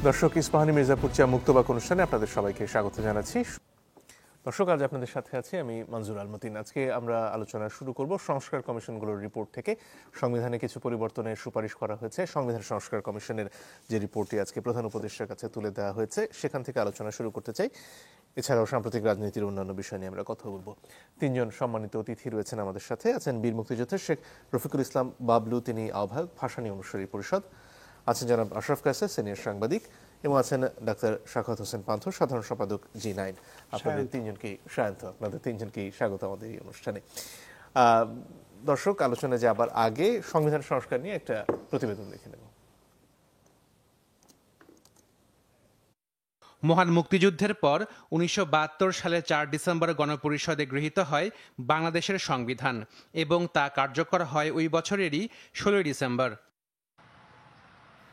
দর্শক, ইস্পাহানি মির্জাপুর চা মুক্তবাক অনুষ্ঠানে আপনাদের সবাইকে স্বাগত জানাচ্ছি। দর্শক, আজ আপনাদের সাথে আছি আমি মনজুর আল মতিন। আজকে আমরা আলোচনা শুরু করব সংস্কার কমিশনগুলোর রিপোর্ট থেকে। সংবিধানে কিছু পরিবর্তনের সুপারিশ করা হয়েছে। সংবিধান সংস্কার কমিশনের যে রিপোর্টটি আজকে প্রধান উপদেষ্টার কাছে তুলে দেওয়া হয়েছে, সেখান থেকে আলোচনা শুরু করতে চাই। এছাড়াও সাম্প্রতিক রাজনীতির অন্যান্য বিষয় নিয়ে আমরা কথা বলবো। তিনজন সম্মানিত অতিথি রয়েছেন আমাদের সাথে। আছেন বীর মুক্তিযোদ্ধা শেখ রফিকুল ইসলাম বাবলু, তিনি আহ্বায়ক ভাসানী অনুসারী পরিষদ। আছেন জনাব আশরাফ কায়সার, সিনিয়র সাংবাদিক, এবং আছেন ডাক্তার শাখাওয়াত হোসেন পান্থ, সাধারণ সম্পাদক G9। আপনাদের তিনজনকেই স্বাগত আমাদের এই অনুষ্ঠানে। দর্শক, আলোচনা যাবার আগে সংবিধান সংস্কার নিয়ে একটা প্রতিবেদন দেখে নেব। মহান মুক্তিযুদ্ধের পর ১৯৭২ সালের ৪ ডিসেম্বর গণপরিষদে গৃহীত হয় বাংলাদেশের সংবিধান এবং তা কার্যকর হয় ওই বছরেরই ১৬ ডিসেম্বর।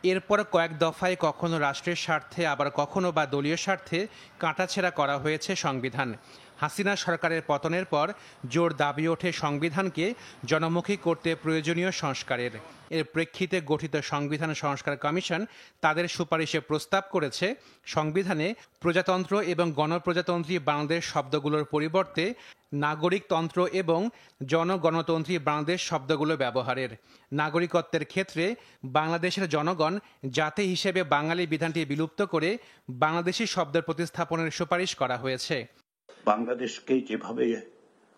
এরপর কয়েক দফায় কখনো রাষ্ট্রের স্বার্থে, আবার কখনো বা দলীয় স্বার্থে কাটাছেঁড়া করা হয়েছে সংবিধান। হাসিনা সরকারের পতনের পর জোর দাবি ওঠে সংবিধানকে জনমুখী করতে প্রয়োজনীয় সংস্কারের। এর প্রেক্ষিতে গঠিত সংবিধান সংস্কার কমিশন তাদের সুপারিশে প্রস্তাব করেছে সংবিধানে প্রজাতন্ত্র এবং গণপ্রজাতন্ত্রী বাংলাদেশ শব্দগুলোর পরিবর্তে নাগরিকতন্ত্র এবং জনগণতন্ত্রী বাংলাদেশ শব্দগুলো ব্যবহারের। নাগরিকত্বের ক্ষেত্রে বাংলাদেশের জনগণ জাতি হিসেবে বাঙালি বিধানটি বিলুপ্ত করে বাংলাদেশি শব্দের প্রতিস্থাপনের সুপারিশ করা হয়েছে। বাংলাদেশকে যেভাবে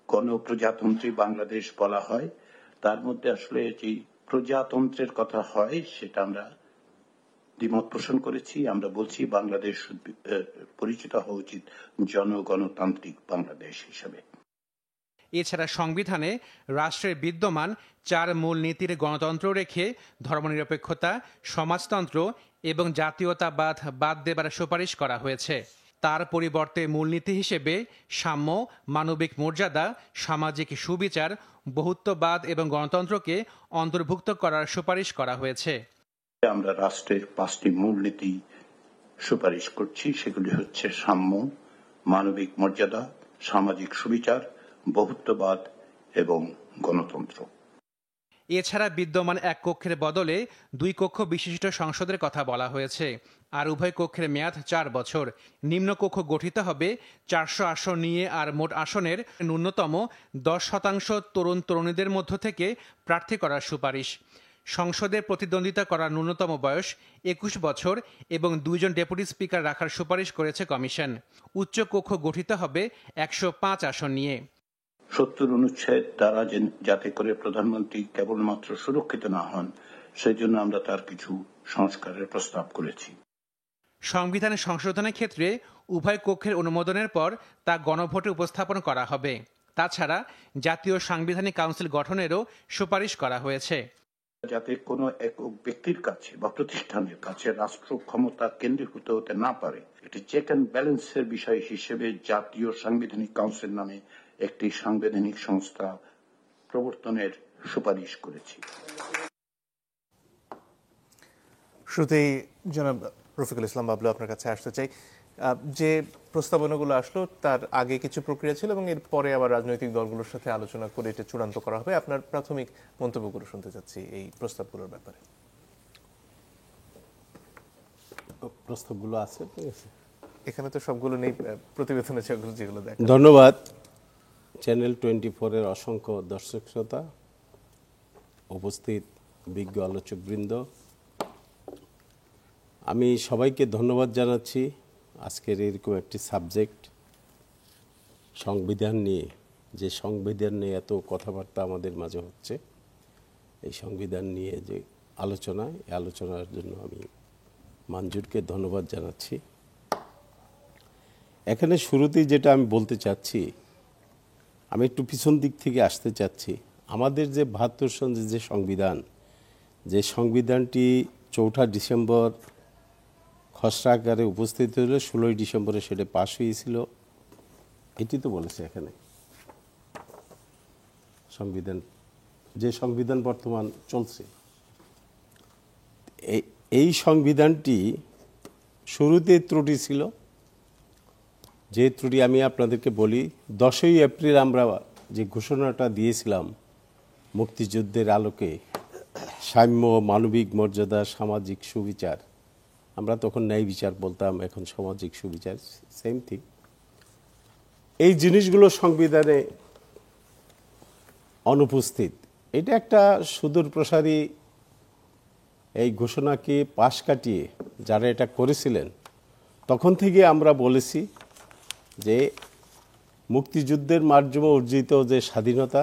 গণপ্রজাতন্ত্রী বাংলাদেশ বলা হয়, তার মধ্যে আসলে যে প্রজাতন্ত্রের কথা হয় সেটা আমরা দ্বিমত পোষণ করেছি। আমরা বলছি বাংলাদেশ পরিচিত হওয়া উচিত জনগণতান্ত্রিক বাংলাদেশ হিসেবে। এছাড়া সংবিধানে রাষ্ট্রের বিদ্যমান 4 মূল নীতির গণতন্ত্র রেখে ধর্মনিরপেক্ষতা, সমাজতন্ত্র এবং জাতীয়তাবাদ বাদ দেবার সুপারিশ করা হয়েছে। তার পরিবর্তে মূলনীতি হিসেবে সাম্য, মানবিক মর্যাদা, সামাজিক সুবিচার, বহুত্ববাদ এবং গণতন্ত্রকে অন্তর্ভুক্ত করার সুপারিশ করা হয়েছে। আমরা রাষ্ট্রের 5টি মূলনীতি সুপারিশ করছি। সেগুলি হচ্ছে সাম্য, মানবিক মর্যাদা, সামাজিক সুবিচার, বহুত্ববাদ এবং গণতন্ত্র। এছাড়া বিদ্যমান এক কক্ষের বদলে 2 কক্ষ বিশিষ্ট সংসদের কথা বলা হয়েছে, আর উভয় কক্ষের মেয়াদ 4 বছর। নিম্ন কক্ষ গঠিত হবে 400 আসন নিয়ে, আর মোট আসনের ন্যূনতম 10% তরুণ তরুণীদের মধ্য থেকে প্রার্থী করার সুপারিশ। সংসদে প্রতিদ্বন্দ্বিতা করার ন্যূনতম বয়স 21 বছর এবং 2 জন ডেপুটি স্পিকার রাখার সুপারিশ করেছে কমিশন। উচ্চ কক্ষ গঠিত হবে 105 আসন নিয়ে। 70 অনুচ্ছেদ দ্বারা যাতে করে প্রধানমন্ত্রী কেবলমাত্র সুরক্ষিত না হন, সেই জন্য আমরা তার কিছু সংস্কারের প্রস্তাব করেছি। সংবিধানের সংশোধনের ক্ষেত্রে উভয় কক্ষের অনুমোদনের পর তা গণভোটে উপস্থাপন করা হবে। তাছাড়া জাতীয় সাংবিধানিক কাউন্সিল গঠনেরও সুপারিশ করা হয়েছে। যাতে কোনো একক ব্যক্তির কাছে বা প্রতিষ্ঠানের কাছে রাষ্ট্র ক্ষমতা কেন্দ্রীভূত হতে না পারে, এটি চেক অ্যান্ড ব্যালেন্সের বিষয় হিসেবে জাতীয় সাংবিধানিক কাউন্সিল নামে একটি সাংবিধানিক সংস্থা প্রবর্তনের সুপারিশ করেছি। শুরুতেই জনাব রফিকুল ইসলাম বাবলু, আপনার কাছে আসতে চাই। যে প্রস্তাবনাগুলো আসলো তার আগে কিছু প্রক্রিয়া ছিল এবং এর পরে আবার রাজনৈতিক দলগুলোর সাথে আলোচনা করে এটা চূড়ান্ত করা হবে। আপনার প্রাথমিক মন্তব্যগুলো শুনতে চাচ্ছি এই প্রস্তাবগুলোর ব্যাপারে। প্রস্তাবগুলো আছে, এখানে তো সবগুলো নেই, প্রতিবেদনে যেগুলো দেখা। ধন্যবাদ চ্যানেল 24-এর অসংখ্য দর্শক শ্রোতা, উপস্থিত বিজ্ঞ আলোচকবৃন্দ, আমি সবাইকে ধন্যবাদ জানাচ্ছি আজকের এরকম একটি সাবজেক্ট সংবিধান নিয়ে, যে সংবিধান নিয়ে এত কথাবার্তা আমাদের মাঝে হচ্ছে, এই সংবিধান নিয়ে যে আলোচনা, এই আলোচনার জন্য আমি মঞ্জুরকে ধন্যবাদ জানাচ্ছি। এখানে শুরুতেই যেটা আমি বলতে চাচ্ছি, আমি একটু পিছন দিক থেকে আসতে চাচ্ছি। আমাদের যে 72 সনের যে সংবিধানটি 4 ডিসেম্বর খসড়া আকারে উপস্থিত হলো, 16 ডিসেম্বরে সেটা পাশ হয়েছিল, এটি তো বলেছে এখানে সংবিধান বর্তমান চলছে। এই সংবিধানটি শুরুতে ত্রুটি ছিল, যে ত্রুটি আমি আপনাদেরকে বলি। 10ই এপ্রিল আমরা যে ঘোষণাটা দিয়েছিলাম মুক্তিযুদ্ধের আলোকে, সাম্য, মানবিক মর্যাদা, সামাজিক সুবিচার, আমরা তখন ন্যায় বিচার বলতাম, এখন সামাজিক সুবিচার, সেম থিং। এই জিনিসগুলো সংবিধানে অনুপস্থিত। এটা একটা সুদূর প্রসারী এই ঘোষণাকে পাশ কাটিয়ে যারা এটা করেছিলেন তখন থেকে আমরা বলেছি যে মুক্তিযুদ্ধের মাধ্যমে অর্জিত যে স্বাধীনতা,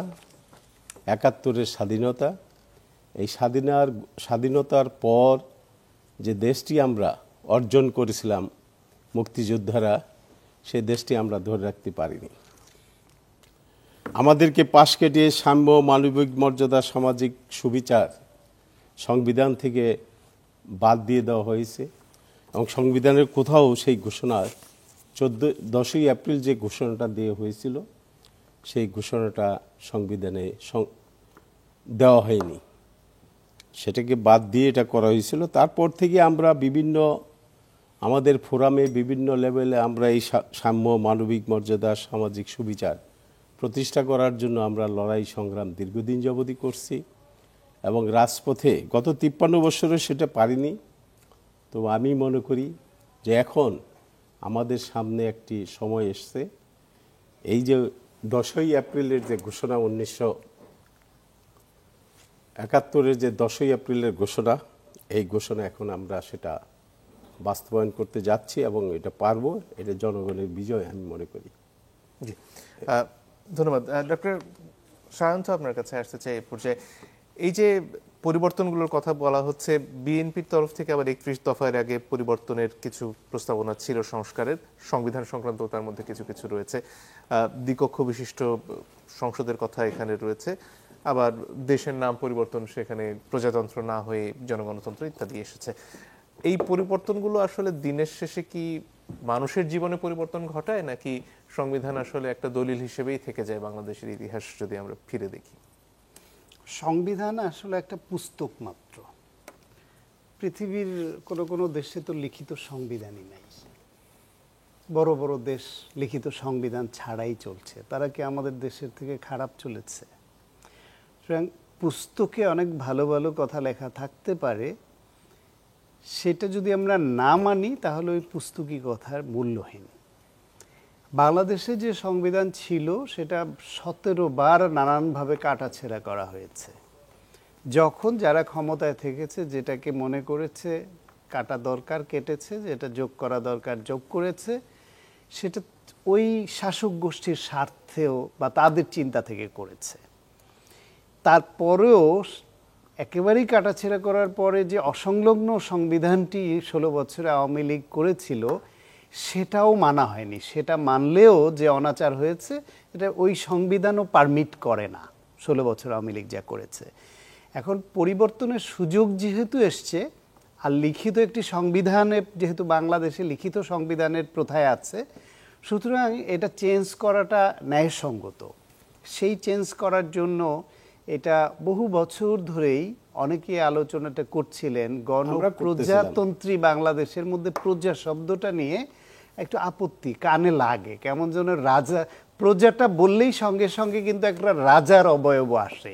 ৭১-এর স্বাধীনতা, এই স্বাধীনতার পর যে দেশটি আমরা অর্জন করেছিলাম মুক্তিযোদ্ধারা, সেই দেশটি আমরা ধরে রাখতে পারিনি। আমাদেরকে পাশ কেটিয়ে সাম্য, মানবিক মর্যাদা, সামাজিক সুবিচার সংবিধান থেকে বাদ দিয়ে দেওয়া হয়েছে এবং সংবিধানের কোথাও সেই ঘোষণা 10ই এপ্রিল যে ঘোষণাটা দেওয়া হয়েছিল সেই ঘোষণাটা সংবিধানে দেওয়া হয়নি, সেটাকে বাদ দিয়ে এটা করা হয়েছিল। তারপর থেকে আমরা বিভিন্ন আমাদের ফোরামে বিভিন্ন লেভেলে আমরা এই সাম্য, মানবিক মর্যাদা, সামাজিক সুবিচার প্রতিষ্ঠা করার জন্য আমরা লড়াই সংগ্রাম দীর্ঘদিন যাবতই করছি এবং রাজপথে গত 53 বছরে সেটা পারিনি। তো আমি মনে করি যে এখন আমাদের সামনে একটি সময় এসছে, এই যে 10ই এপ্রিলের যে ঘোষণা, 1971-এর যে 10ই এপ্রিলের ঘোষণা, এই ঘোষণা এখন আমরা সেটা বাস্তবায়ন করতে যাচ্ছি এবং এটা পারবো। এটা জনগণের বিজয় আমি মনে করি। জি, ধন্যবাদ। ডক্টর সায়ন্ত, আপনার কাছে আসতে চাই এই পর্যায়ে। এই যে পরিবর্তনগুলোর কথা বলা হচ্ছে, বিএনপির তরফ থেকে আবার 31 দফার আগে পরিবর্তনের কিছু প্রস্তাবনা ছিল, সংস্কারের, সংবিধান সংক্রান্ত তার মধ্যে কিছু কিছু রয়েছে, দ্বিকক্ষ বিশিষ্ট সংসদের কথা এখানে রয়েছে, আবার দেশের নাম পরিবর্তন, সেখানে প্রজাতন্ত্র না হয়ে জনগণতন্ত্র ইত্যাদি এসেছে। এই পরিবর্তনগুলো আসলে দিনের শেষে কি মানুষের জীবনে পরিবর্তন ঘটায়, নাকি সংবিধান আসলে একটা দলিল হিসেবেই থেকে যায় বাংলাদেশের ইতিহাস যদি আমরা ফিরে দেখি? সংবিধান আসলে একটা পুস্তক মাত্র। পৃথিবীর কোনো দেশে তো লিখিত সংবিধানই নাই। বড় বড় দেশ লিখিত সংবিধান ছাড়াই চলছে, তারা কি আমাদের দেশের থেকে খারাপ চলেছে? সুতরাং পুস্তকে অনেক ভালো ভালো কথা লেখা থাকতে পারে, সেটা যদি আমরা না মানি তাহলে ওই পুস্তকি কথার মূল্যহীন। বাংলাদেশে যে সংবিধান ছিল সেটা 17 বার নানানভাবে কাটাছেঁড়া করা হয়েছে। যখন যারা ক্ষমতায় থেকেছে যেটাকে মনে করেছে কাটা দরকার কেটেছে, যেটা যোগ করা দরকার যোগ করেছে, সেটা ওই শাসক গোষ্ঠীর স্বার্থেও বা তাদের চিন্তা থেকে করেছে। তারপরেও একেবারেই কাটাছেঁড়া করার পরে যে অসংলগ্ন সংবিধানটি 16 বছরে আওয়ামী লীগ করেছিল সেটাও মানা হয়নি। সেটা মানলেও যে অনাচার হয়েছে এটা ওই সংবিধানও পারমিট করে না, 16 বছর আওয়ামী লীগ যা করেছে। এখন পরিবর্তনের সুযোগ যেহেতু এসছে, আর লিখিত একটি সংবিধানে যেহেতু বাংলাদেশে লিখিত সংবিধানের প্রথায় আছে, সুতরাং এটা চেঞ্জ করাটা ন্যায়সঙ্গত। সেই চেঞ্জ করার জন্য এটা বহু বছর ধরেই অনেকে আলোচনাটা করছিলেন। গণপ্রজাতন্ত্রী বাংলাদেশের মধ্যে প্রজা শব্দটা নিয়ে একটু আপত্তি কানে লাগে, কেমন যেন রাজা, প্রজাটা বললেই সঙ্গে সঙ্গে কিন্তু একটা রাজার অবয়ব আসে,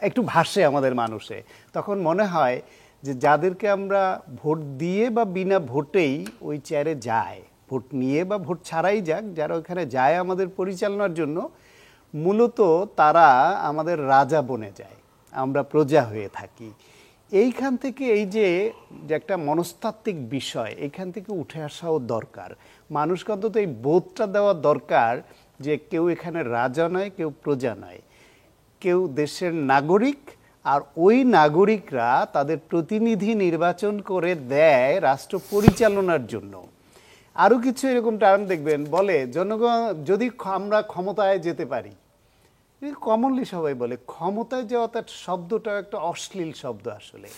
একটু ভাসে আমাদের মানুষে। তখন মনে হয় যে যাদেরকে আমরা ভোট দিয়ে বা বিনা ভোটেই ওই চেয়ারে যায়, ভোট নিয়ে বা ভোট ছাড়াই যাক, যারা ওখানে যায় আমাদের পরিচালনার জন্য, মূলত তারা আমাদের রাজা বনে যায়, আমরা প্রজা হয়ে থাকি। এইখান থেকে এই যে একটা মনস্তাত্ত্বিক বিষয়, এইখান থেকে উঠে আসাও দরকার। মানুষকে অন্তত এই বোধটা দেওয়া দরকার যে কেউ এখানে রাজা নয়, কেউ প্রজা নয়, কেউ দেশের নাগরিক, আর ওই নাগরিকরা তাদের প্রতিনিধি নির্বাচন করে দেয় রাষ্ট্র পরিচালনার জন্য। আরও কিছু এরকম টার্ম দেখবেন, বলে জনগণ যদি আমরা ক্ষমতায় যেতে পারি, কমনলি সবাই বলে ক্ষমতায় যাওয়া, তার শব্দটা একটা অশ্লীল শব্দ আসলে।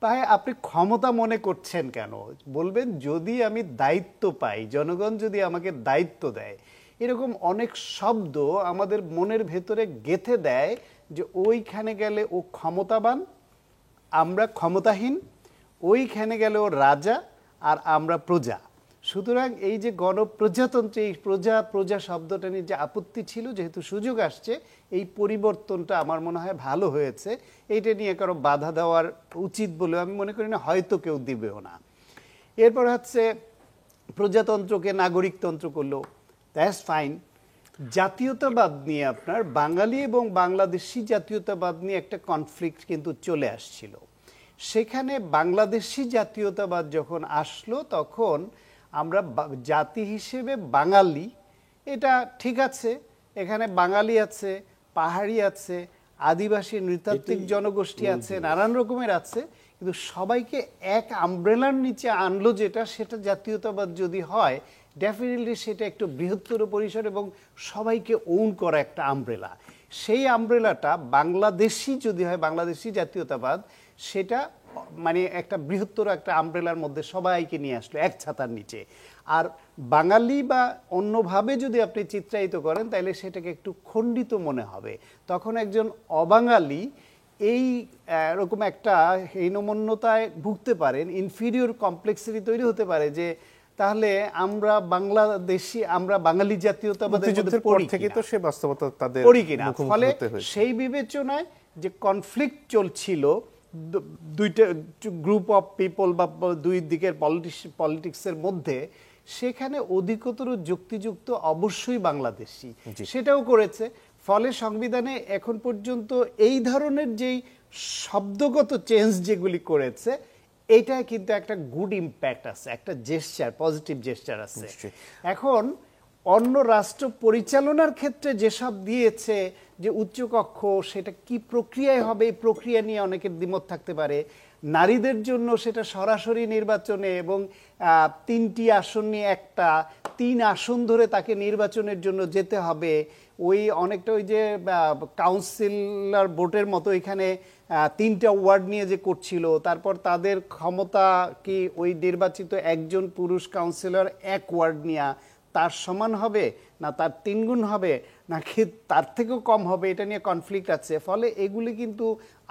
তাই আপনি ক্ষমতা মনে করছেন কেন? বলবেন যদি আমি দায়িত্ব পাই, জনগণ যদি আমাকে দায়িত্ব দেয়। এরকম অনেক শব্দ আমাদের মনের ভেতরে গেঁথে দেয় যে ওইখানে গেলে ও ক্ষমতাবান, আমরা ক্ষমতাহীন, ওইখানে গেলে ও রাজা আর আমরা প্রজা। সুতরাং এই যে গণপ্রজাতন্ত্রে এই প্রজা শব্দটা নিয়ে যে আপত্তি ছিল, যেহেতু সুযোগ আসছে, এই পরিবর্তনটা আমার মনে হয় ভালো হয়েছে। এইটা নিয়ে কারো বাধা দেওয়ার উচিত বলে আমি মনে করি না, হয়তো কেউ দিবেও না। এরপর হচ্ছে প্রজাতন্ত্রকে নাগরিকতন্ত্র করলো, দ্যাটস ফাইন। জাতীয়তাবাদ নিয়ে আপনার বাঙালি এবং বাংলাদেশি জাতীয়তাবাদ নিয়ে একটা কনফ্লিক্ট কিন্তু চলে আসছিল। সেখানে বাংলাদেশি জাতীয়তাবাদ যখন আসলো তখন আমরা জাতি হিসেবে বাঙালি, এটা ঠিক আছে, এখানে বাঙালি আছে, পাহাড়ি আছে, আদিবাসী নৃতাত্ত্বিক জনগোষ্ঠী আছে, নানান রকমের আছে, কিন্তু সবাইকে এক আমব্রেলার নিচে আনলো যেটা, সেটা জাতীয়তাবাদ যদি হয় ডেফিনেটলি সেটা একটু বৃহত্তর পরিসর এবং সবাইকে ওন করা একটা আমব্রেলা। সেই আমব্রেলাটা বাংলাদেশি যদি হয়, বাংলাদেশি জাতীয়তাবাদ, সেটা মানে একটা বৃহত্তর একটা আমব্রেলার মধ্যে সবাইকে নিয়ে আসলো এক ছাতার নিচে। আর বাঙালি বা অন্যভাবে যদি আপনি চিত্রায়িত করেন তাহলে সেটাকে একটু খণ্ডিত মনে হবে। তখন একজন অবাঙালি এই এরকম একটা হীনমন্যতায় ভুগতে পারেন, ইনফিরিয়র কমপ্লেক্সিটি তৈরি হতে পারে যে তাহলে আমরা বাংলাদেশি, আমরা বাঙালি জাতীয়তাবাদের মধ্যে পড়ি থেকে তো সে বাস্তবতা তাদের পড়ি কিনা। মুখোমুখি ফলে হতে হয়েছে। সেই বিবেচনায় যে কনফ্লিক্ট চলছিল দুইটা গ্রুপ অফ পিপল বা দুই দিকের পলিটিক্সের মধ্যে, সেখানে অধিকতর যুক্তিযুক্ত অবশ্যই বাংলাদেশি, সেটাও করেছে। ফলে সংবিধানে এখন পর্যন্ত এই ধরনের যেই শব্দগত চেঞ্জ যেগুলি করেছে, এটা কিন্তু একটা গুড ইম্প্যাক্ট আছে, একটা জেস্চার, পজিটিভ জেস্চার আছে। এখন অন্য রাষ্ট্র পরিচালনার ক্ষেত্রে যেসব দিয়েছে যে উচ্চকক্ষ, সেটা কি প্রক্রিয়ায় হবে, এই প্রক্রিয়া নিয়ে অনেকের দ্বিমত থাকতে পারে। নারীদের জন্য সেটা সরাসরি নির্বাচনে এবং 3টি আসন নিয়ে একটা 3 আসন ধরে তাকে নির্বাচনের জন্য যেতে হবে। ওই অনেকটা ওই যে কাউন্সিলর ভোটের মতো এখানে 3টা ওয়ার্ড নিয়ে যে করছিল, তারপর তাদের ক্ষমতা কি ওই নির্বাচিত একজন পুরুষ কাউন্সিলর 1 ওয়ার্ড নিয়ে তার সমান হবে না তার 3 গুণ হবে নাকি তার থেকেও কম হবে, এটা নিয়ে কনফ্লিক্ট আছে। ফলে এগুলি কিন্তু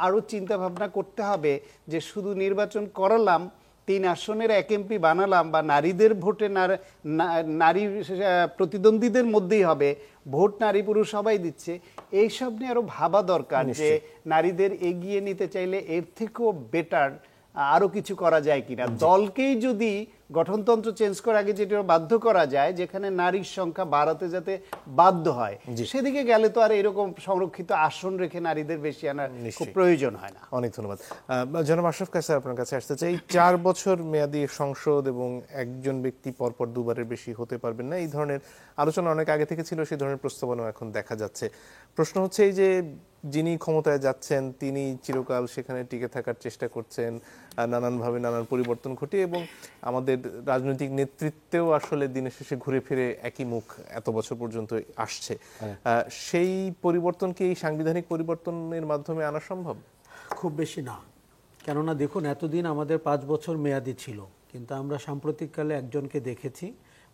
আরও চিন্তা ভাবনা করতে হবে যে শুধু নির্বাচন করালাম, 3 আসনের 1 এমপি বানালাম, বা নারীদের ভোটে নারী প্রতিদ্বন্দ্বীদের মধ্যেই হবে, ভোট নারী পুরুষ সবাই দিচ্ছে, এইসব নিয়ে আরো ভাবা দরকার যে নারীদের এগিয়ে নিতে চাইলে এর থেকেও বেটার আরো কিছু করা যায় কিনা। দলকেই যদি গঠনতন্ত্র চেঞ্জ করার আগে যেটা বাধ্য করা যায়, যেখানে নারীর সংখ্যা বাড়াতে যাতে বাধ্য হয়, সেদিকে গেলে তো আর এরকম সংরক্ষিত আসন রেখে নারীদের বেশি আনার খুব প্রয়োজন হয় না। অনেক ধন্যবাদ। জনাব আশরাফ কায়সার, আপনার কাছে আসতে চাই। 4 বছর মেয়াদী সংসদ এবং একজন ব্যক্তি পরপর 2বারের বেশি হতে পারবেন না, এই ধরনের আলোচনা অনেক আগে থেকে ছিল, সেই ধরনের প্রস্তাবনা এখন দেখা যাচ্ছে। প্রশ্ন হচ্ছে এই যে যিনি ক্ষমতায় যাচ্ছেন তিনি চিরকাল সেখানে টিকে থাকার চেষ্টা করছেন, নানানভাবে নানান পরিবর্তন ঘটিয়ে, এবং আমাদের রাজনৈতিক নেতৃত্বেও আসলে দিনের শেষে ঘুরে ফিরে একই মুখ এত বছর পর্যন্ত আসছে। সেই পরিবর্তন কি এই সাংবিধানিক পরিবর্তনের মাধ্যমে আনা সম্ভব? খুব বেশি না, কেননা দেখুন এতদিন আমাদের 5 বছর মেয়াদি ছিল, কিন্তু আমরা সাম্প্রতিককালে একজনকে দেখেছি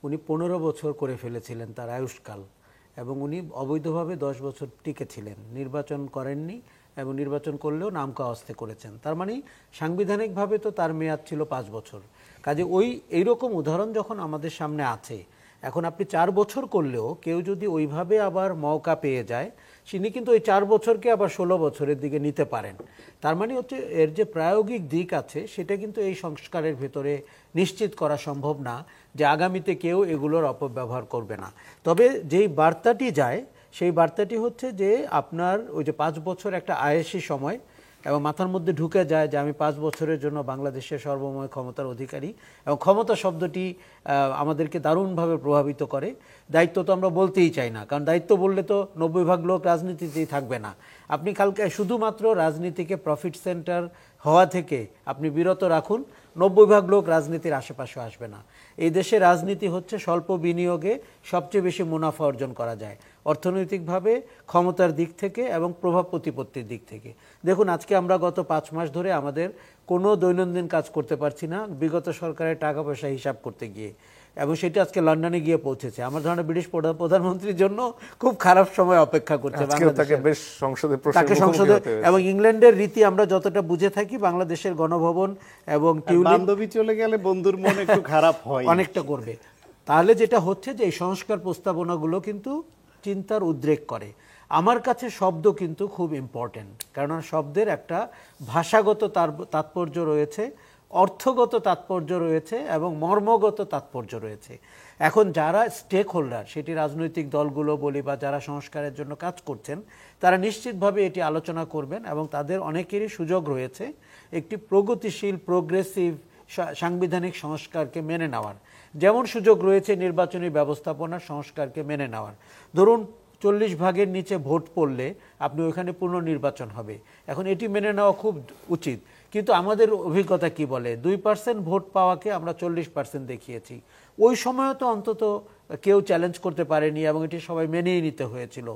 উনি 15 বছর করে ফেলেছিলেন তার আয়ুষ্কাল, এবং উনি অবৈধভাবে 10 বছর টিকে ছিলেন, নির্বাচন করেননি, এবং নির্বাচন করলেও নামকা অস্তে করেছেন। তার মানে সাংবিধানিকভাবে তো তার মেয়াদ ছিল 5 বছর। কাজে এইরকম উদাহরণ যখন আমাদের সামনে আছে, এখন আপনি 4 বছর করলেও কেউ যদি ওইভাবে আবার মওকা পেয়ে যায়, তিনি কিন্তু ওই 4 বছরকে আবার 16 বছরের দিকে নিতে পারেন। তার মানে হচ্ছে এর যে প্রায়োগিক দিক আছে সেটা কিন্তু এই সংস্কারের ভেতরে নিশ্চিত করা সম্ভব না যে আগামীতে কেউ এগুলোর অপব্যবহার করবে না। তবে যেই বার্তাটি যায় সেই বার্তাটি হচ্ছে যে আপনার ওই যে 5 বছর একটা আয়েসি সময়, এবং মাথার মধ্যে ঢুকে যায় যে আমি 5 বছরের জন্য বাংলাদেশের সর্বময় ক্ষমতার অধিকারী, এবং ক্ষমতা শব্দটি আমাদেরকে দারুণভাবে প্রভাবিত করে। দায়িত্ব তো আমরা বলতেই চাই না, কারণ দায়িত্ব বললে তো 90% লোক রাজনীতিতেই থাকবে না। আপনি কালকে শুধুমাত্র রাজনীতিকে প্রফিট সেন্টার হওয়া থেকে আপনি বিরত রাখুন, 90% লোক রাজনীতির আশেপাশে আসবে না। এই দেশে রাজনীতি হচ্ছে স্বল্প বিনিয়োগে সবচেয়ে বেশি মুনাফা অর্জন করা যায়, অর্থনৈতিকভাবে, ক্ষমতার দিক থেকে এবং প্রভাব প্রতিপত্তির দিক থেকে। দেখুন আজকে আমরা গত 5 মাস ধরে আমাদের কোনো দৈনন্দিন কাজ করতে পারছি না বিগত সরকারের টাকা পয়সা হিসাব করতে গিয়ে, এবং সেটা আজকে লন্ডনে গিয়ে পৌঁছেছে। আমার ধারণা ব্রিটিশ প্রধানমন্ত্রীর জন্য খুব খারাপ সময় অপেক্ষা করছে তাকে সংসদে, এবং ইংল্যান্ডের রীতি আমরা যতটা বুঝে থাকি বাংলাদেশের গণভবন এবং বান্ধবী চলে গেলে বন্ধুর মন একটু খারাপ হয়, অনেকটা করবে। তাহলে যেটা হচ্ছে যে এই সংস্কার প্রস্তাবনাগুলো কিন্তু চিন্তার উদ্রেক করে। আমার কাছে শব্দ কিন্তু খুব ইম্পর্টেন্ট, কারণ শব্দের একটা ভাষাগত তাৎপর্য রয়েছে, অর্থগত তাৎপর্য রয়েছে এবং মর্মগত তাৎপর্য রয়েছে। এখন যারা স্টেক হোল্ডার, সেটি রাজনৈতিক দলগুলো বলি বা যারা সংস্কারের জন্য কাজ করছেন, তারা নিশ্চিতভাবে এটি আলোচনা করবেন এবং তাদের অনেকেরই সুযোগ রয়েছে একটি প্রগতিশীল প্রোগ্রেসিভ সাংবিধানিক সংস্কারকে মেনে নেওয়ার, যেমন সুযোগ রয়েছে নির্বাচনী ব্যবস্থাপনার সংস্কারকে মেনে নেওয়ার। ধরুন 40 ভাগের নিচে ভোট পড়লে আপনি ওইখানে পুনর্নির্বাচন হবে, এখন এটি মেনে নেওয়া খুব উচিত। কিন্তু আমাদের অভিজ্ঞতা কি বলে, 2% ভোট পাওয়াকে আমরা 40% দেখিয়েছি। ওই সময় তো অন্তত কেউ চ্যালেঞ্জ করতে পারেনি এবং এটি সবাই মেনেই নিতে হয়েছিল।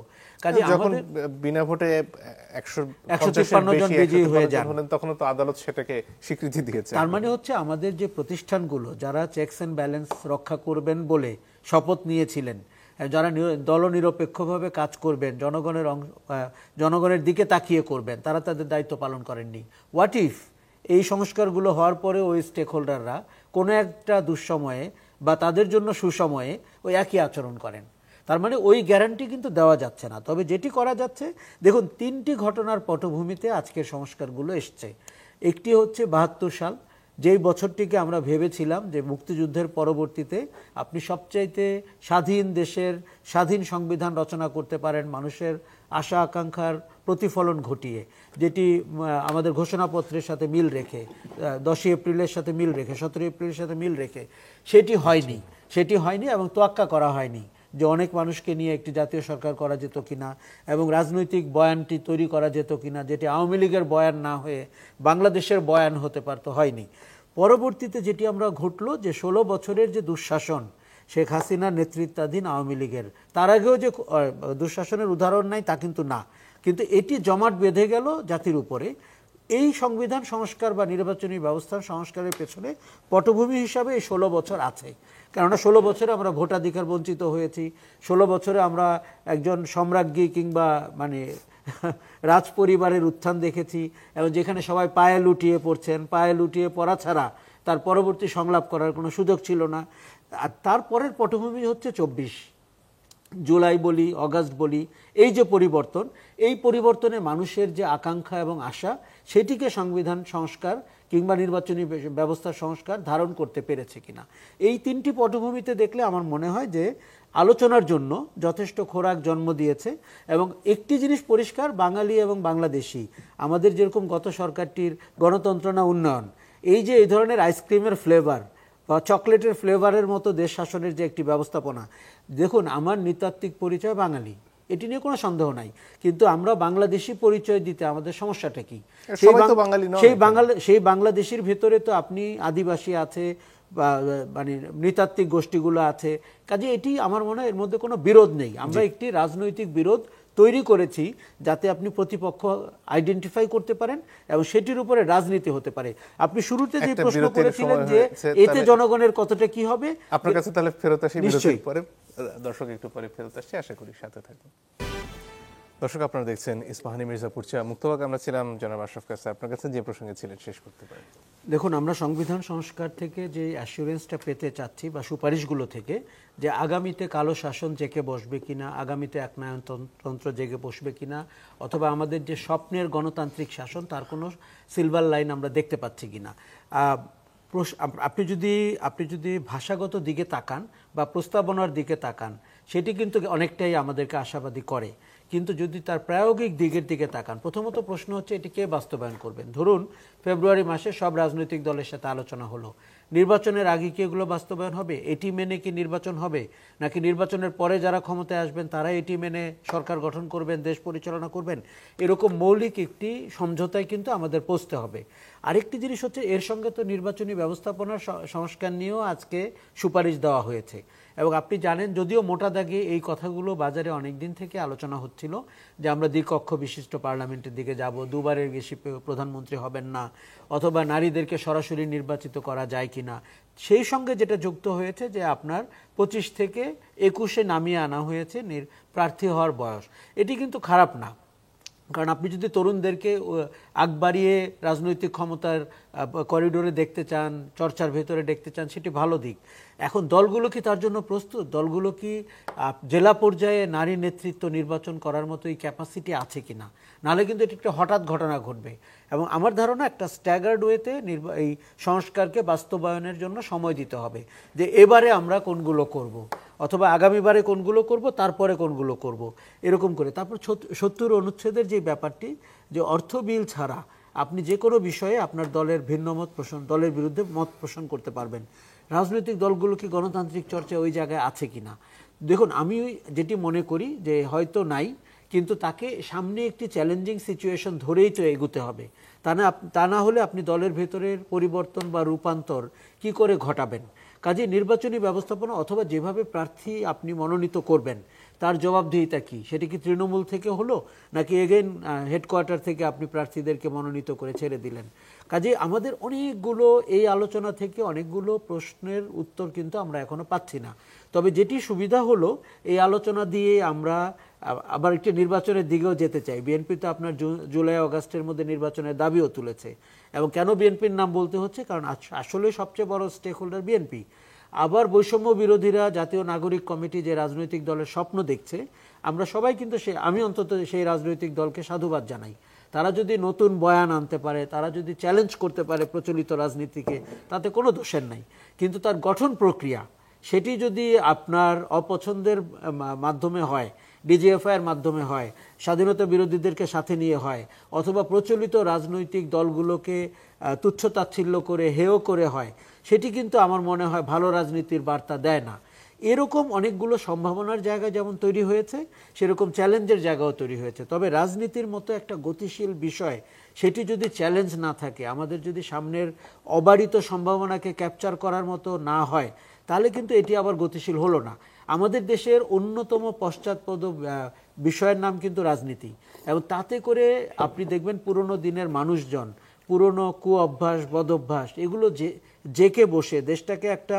কাজে যখন আমাদের বিনা ভোটে 153 জন বিজয়ী হয়ে যান, তখন তো আদালত সেটাকে স্বীকৃতি দিয়েছে। তার মানে হচ্ছে আমাদের যে প্রতিষ্ঠানগুলো যারা চেকস অ্যান্ড ব্যালেন্স রক্ষা করবেন বলে শপথ নিয়েছিলেন, যারা দলনিরপেক্ষভাবে কাজ করবেন, জনগণের দিকে তাকিয়ে করবেন, তারা তাদের দায়িত্ব পালন করেননি। হোয়াট ইফ এই সংস্কারগুলো হওয়ার পরে ওই স্টেক হোল্ডাররা কোনো একটা দুঃসময়ে বা তাদের জন্য সুসময়ে ওই একই আচরণ করেন? তার মানে ওই গ্যারান্টি কিন্তু দেওয়া যাচ্ছে না। তবে যেটি করা যাচ্ছে, দেখুন 3টি ঘটনার পটভূমিতে আজকের সংস্কারগুলো এসছে। একটি হচ্ছে 72 সাল, যেই বছরটিকে আমরা ভেবেছিলাম যে মুক্তিযুদ্ধের পরবর্তীতে আপনি সবচাইতে স্বাধীন দেশের স্বাধীন সংবিধান রচনা করতে পারেন মানুষের আশা আকাঙ্ক্ষার প্রতিফলন ঘটিয়ে, যেটি আমাদের ঘোষণাপত্রের সাথে মিল রেখে, 10 এপ্রিলের সাথে মিল রেখে, 17 এপ্রিলের সাথে মিল রেখে। সেটি হয়নি এবং তোয়াক্কা করা হয়নি যে অনেক মানুষকে নিয়ে একটি জাতীয় সরকার করা যেত কিনা এবং রাজনৈতিক বয়ানটি তৈরি করা যেত কিনা, যেটি আওয়ামী লীগের বয়ান না হয়ে বাংলাদেশের বয়ান হতে পারত, হয়নি। পরবর্তীতে যেটি আমরা ঘটলো যে 16 বছরের যে দুঃশাসন শেখ হাসিনার নেতৃত্বাধীন আওয়ামী লীগের, তার আগেও যে দুঃশাসনের উদাহরণ নাই তা কিন্তু না, কিন্তু এটি জমাট বেঁধে গেল জাতির উপরে। এই সংবিধান সংস্কার বা নির্বাচনী ব্যবস্থার সংস্কারের পেছনে পটভূমি হিসাবে এই 16 বছর আছে। কেননা 16 বছরে আমরা ভোটাধিকার বঞ্চিত হয়েছি, 16 বছরে আমরা একজন সম্রাজ্ঞী কিংবা মানে রাজ পরিবারের উত্থান দেখেছি, এবং যেখানে সবাই পায়ে লুটিয়ে পড়ছেন, পায়ে লুটিয়ে পড়া ছাড়া তার পরবর্তী সংলাপ করার কোনো সুযোগ ছিল না। আর তারপরের পটভূমি হচ্ছে 24 জুলাই বলি, অগাস্ট বলি, এই যে পরিবর্তন, এই পরিবর্তনে মানুষের যে আকাঙ্ক্ষা এবং আশা, সেটিকে সংবিধান সংস্কার কিংবা নির্বাচনী ব্যবস্থার সংস্কার ধারণ করতে পেরেছে কিনা, এই 3টি পটভূমিতে দেখলে আমার মনে হয় যে আলোচনার জন্য যথেষ্ট খোরাক জন্ম দিয়েছে। এবং একটি জিনিস পরিষ্কার, বাঙালি এবং বাংলাদেশি আমাদের যেরকম গত সরকারটির গণতন্ত্র না উন্নয়ন, এই যে এই ধরনের আইসক্রিমের ফ্লেভার বা চকলেটের ফ্লেভারের মতো দেশ শাসনের যে একটি ব্যবস্থাপনা, দেখুন আমার নৃতাত্ত্বিক পরিচয় বাঙালি, এটি নিয়ে কোনো সন্দেহ নাই, কিন্তু আমরা বাংলাদেশি পরিচয় দিতে আমাদের সমস্যাটা কি? সেই বাংলাদেশের ভেতরে তো আপনি আদিবাসী আছে বা মানে নৃতাত্ত্বিক গোষ্ঠীগুলো আছে, কাজে এটি আমার মনে হয় এর মধ্যে কোনো বিরোধ নেই। আমরা একটি রাজনৈতিক বিরোধ তৈরি করেছি যাতে আপনি প্রতিপক্ষ আইডেন্টিফাই করতে পারেন এবং সেটির উপরে রাজনীতি হতে পারে। আপনি শুরুতে যে প্রশ্ন করেছিলেন যে এতে জনগণের কতটা কি হবে, আপনার কাছে তাহলে ফেরত আসি বিরতির পরে। দর্শক একটু পরে ফেরত আসছি, আশা করি সাথে থাকবেন। দর্শক আপনারা দেখছেন ইস্পাহানি মির্জাপুর চা মুক্তবাগ, আমরা ছিলাম জনাব আশরাফ কাছে। আপনার কাছে যে প্রসঙ্গে ছিলেন শেষ করতে পারেন। দেখুন, আমরা সংবিধান সংস্কার থেকে যে অ্যাসিওরেন্সটা পেতে চাচ্ছি বা সুপারিশগুলো থেকে, যে আগামীতে কালো শাসন জেগে বসবে কিনা, আগামীতে একনায়নতন্ত্র জেগে বসবে কিনা, অথবা আমাদের যে স্বপ্নের গণতান্ত্রিক শাসন তার কোনো সিলভার লাইন আমরা দেখতে পাচ্ছি কিনা। আপনি যদি ভাষাগত দিকে তাকান বা প্রস্তাবনার দিকে তাকান, সেটি কিন্তু অনেকটাই আমাদেরকে আশাবাদী করে। কিন্তু যদি তার প্রায়োগিক দিকের দিকে তাকান, প্রথমত প্রশ্ন হচ্ছে এটি কে বাস্তবায়ন করবেন। ধরুন ফেব্রুয়ারি মাসে সব রাজনৈতিক দলের সাথে আলোচনা হলো, নির্বাচনের আগে কি এগুলো বাস্তবায়ন হবে? এটি মেনে কি নির্বাচন হবে, নাকি নির্বাচনের পরে যারা ক্ষমতায় আসবেন তারা এটি মেনে সরকার গঠন করবেন, দেশ পরিচালনা করবেন? এরকম মৌলিক একটি সমঝোতায় কিন্তু আমাদের পৌঁছতে হবে। আরেকটি জিনিস হচ্ছে, এর সঙ্গে তো নির্বাচনী ব্যবস্থাপনার সংস্কার নিয়েও আজকে সুপারিশ দেওয়া হয়েছে। এবং আপনি জানেন, যদিও মোটা দাগে এই কথাগুলো বাজারে অনেক দিন থেকে আলোচনা হচ্ছিল যে আমরা দ্বিকক্ষ বিশিষ্ট পার্লামেন্টের দিকে যাব, 2বারের বেশি প্রধানমন্ত্রী হবেন না, অথবা নারীদেরকে সরাসরি নির্বাচিত করা যায় কিনা, সেই সঙ্গে যেটা যুক্ত হয়েছে যে আপনার 25 থেকে 21-এ নামিয়ে আনা হয়েছে প্রার্থী হওয়ার বয়স। এটি কিন্তু খারাপ না, কারণ আপনি যদি তরুণদেরকে আগ বাড়িয়ে রাজনৈতিক ক্ষমতার করিডোরে দেখতে চান, চর্চার ভেতরে দেখতে চান, সেটি ভালো দিক। এখন দলগুলো কি তার জন্য প্রস্তুত? দলগুলো কি জেলা পর্যায়ে নারী নেতৃত্ব নির্বাচন করার মতো এই ক্যাপাসিটি আছে কিনা? নাহলে কিন্তু এটি একটা হঠাৎ ঘটনা ঘটবে। এবং আমার ধারণা একটা স্ট্যাগার্ড ওয়েতে এই সংস্কারকে বাস্তবায়নের জন্য সময় দিতে হবে, যে এবারে আমরা কোনগুলো করব, অথবা আগামীবারে কোনগুলো করব, তারপরে কোনগুলো করব, এরকম করে। তারপর ৭০ অনুচ্ছেদের যে ব্যাপারটি, যে অর্থ বিল ছাড়া আপনি যে কোনো বিষয়ে আপনার দলের ভিন্ন মত পোষণ, দলের বিরুদ্ধে মত পোষণ করতে পারবেন। রাজনৈতিক দলগুলো কি গণতান্ত্রিক চর্চা ওই জায়গায় আছে কিনা? দেখুন, আমি যেটি মনে করি যে হয়তো নাই, কিন্তু তাকে সামনে একটি চ্যালেঞ্জিং সিচুয়েশন ধরেই তো এগোতে হবে। তা না হলে আপনি দলের ভেতরের পরিবর্তন বা রূপান্তর কি করে ঘটাবেন? কাজে নির্বাচনী ব্যবস্থাপনা অথবা যেভাবে প্রার্থী আপনি মনোনীত করবেন তার জবাবদিহিতা কি? সেটি কি তৃণমূল থেকে হলো, নাকি এগেন হেডকোয়ার্টার থেকে আপনি প্রার্থীদেরকে মনোনীত করে ছেড়ে দিলেন? কাজে আমাদের অনেকগুলো, এই আলোচনা থেকে অনেকগুলো প্রশ্নের উত্তর কিন্তু আমরা এখনো পাচ্ছি না। তবে যেটি সুবিধা হলো, এই আলোচনা দিয়ে আমরা আবার একটি নির্বাচনের দিকেও যেতে চাই। বিএনপি তো আপনার জুলাই আগস্টের মধ্যে নির্বাচনের দাবিও তুলেছে। এবং কেন বিএনপির নাম বলতে হচ্ছে? কারণ আসলে সবচেয়ে বড় স্টেক হোল্ডার বিএনপি। আবার বৈষম্য বিরোধীরা, জাতীয় নাগরিক কমিটি যে রাজনৈতিক দলের স্বপ্ন দেখছে, আমরা সবাই কিন্তু আমি অন্তত সেই রাজনৈতিক দলকে সাধুবাদ জানাই। তারা যদি নতুন বয়ান আনতে পারে, তারা যদি চ্যালেঞ্জ করতে পারে প্রচলিত রাজনীতিকে, তাতে কোনো দোষের নাই। কিন্তু তার গঠন প্রক্রিয়া, সেটি যদি আপনার অপছন্দের মাধ্যমে হয়, ডিজিএফআইয়ের মাধ্যমে হয়, স্বাধীনতা বিরোধীদেরকে সাথে নিয়ে হয়, অথবা প্রচলিত রাজনৈতিক দলগুলোকে তুচ্ছতাচ্ছিল্য করে হেয় করে হয়, সেটি কিন্তু আমার মনে হয় ভালো রাজনীতির বার্তা দেয় না। এরকম অনেকগুলো সম্ভাবনার জায়গা যেমন তৈরি হয়েছে, সেরকম চ্যালেঞ্জের জায়গাও তৈরি হয়েছে। তবে রাজনীতির মতো একটা গতিশীল বিষয়, সেটি যদি চ্যালেঞ্জ না থাকে, আমাদের যদি সামনের অবারিত সম্ভাবনাকে ক্যাপচার করার মতো না হয়, তাহলে কিন্তু এটি আবার গতিশীল হলো না। আমাদের দেশের অন্যতম পশ্চাৎপদ বিষয়ের নাম কিন্তু রাজনীতি। এবং তাতে করে আপনি দেখবেন পুরনো দিনের মানুষজন, পুরনো অভ্যাস, বদভ্যাস, এগুলো জেকে বসে দেশটাকে একটা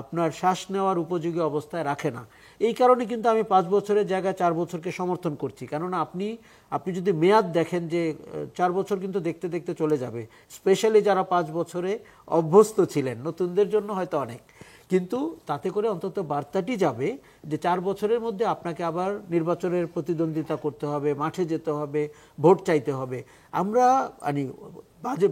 আপনার শ্বাস নেওয়ার উপযোগী অবস্থায় রাখে না। এই কারণে কিন্তু আমি 5 বছরের জায়গায় 4 বছরকে সমর্থন করছি। কেননা আপনি যদি মেয়াদ দেখেন, যে 4 বছর কিন্তু দেখতে দেখতে চলে যাবে, স্পেশালি যারা 5 বছরে অভ্যস্ত ছিলেন। নতুনদের জন্য হয়তো অনেক, কিন্তু তাতে করে অন্তত বার্তাটি যাবে যে 4 বছরের মধ্যে আপনাকে আবার নির্বাচনের প্রতিদ্বন্দ্বিতা করতে হবে, মাঠে যেতে হবে, ভোট চাইতে হবে। আমরা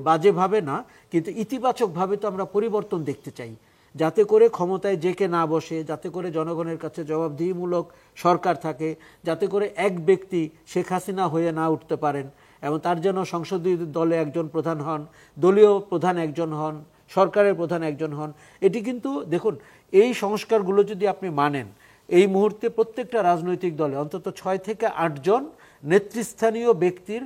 বাজেভাবে না, কিন্তু ইতিবাচকভাবে তো আমরা পরিবর্তন দেখতে চাই, যাতে করে ক্ষমতায় জেকে না বসে, যাতে করে জনগণের কাছে জবাবদিহিমূলক সরকার থাকে, যাতে করে এক ব্যক্তি শেখ হাসিনা হয়ে না উঠতে পারেন, এবং তার জন্য সংসদীয় দলে একজন প্রধান হন, দলীয় প্রধান একজন হন, সরকারের প্রধান একজন হন। এটি কিন্তু দেখুন, এই সংস্কারগুলো যদি আপনি মানেন, এই মুহূর্তে প্রত্যেকটা রাজনৈতিক দলে অন্তত 6 থেকে 8 জন নেতৃস্থানীয় ব্যক্তির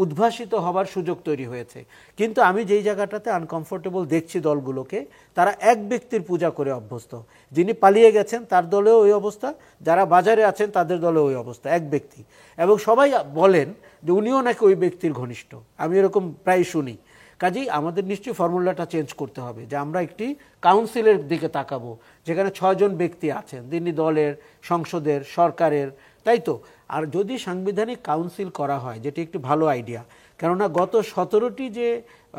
উদ্ভাসিত হবার সুযোগ তৈরি হয়েছে। কিন্তু আমি যেই জায়গাটাতে আনকমফোর্টেবল দেখছি দলগুলোকে, তারা এক ব্যক্তির পূজা করে অভ্যস্ত। যিনি পালিয়ে গেছেন তার দলেও ওই অবস্থা, যারা বাজারে আছেন তাদের দলেও ওই অবস্থা, এক ব্যক্তি। এবং সবাই বলেন যে উনিও নাকি ওই ব্যক্তির ঘনিষ্ঠ, আমি এরকম প্রায় শুনি। কাজেই আমাদের নিশ্চয়ই ফর্মুলাটা চেঞ্জ করতে হবে, যে আমরা একটি কাউন্সিলের দিকে তাকাবো, যেখানে 6 জন ব্যক্তি আছেন, তিনি দলের, সংসদের, সরকারের, তাই তো। আর যদি সাংবিধানিক কাউন্সিল করা হয়, যেটি একটি ভালো আইডিয়া, কেননা গত 17টি যে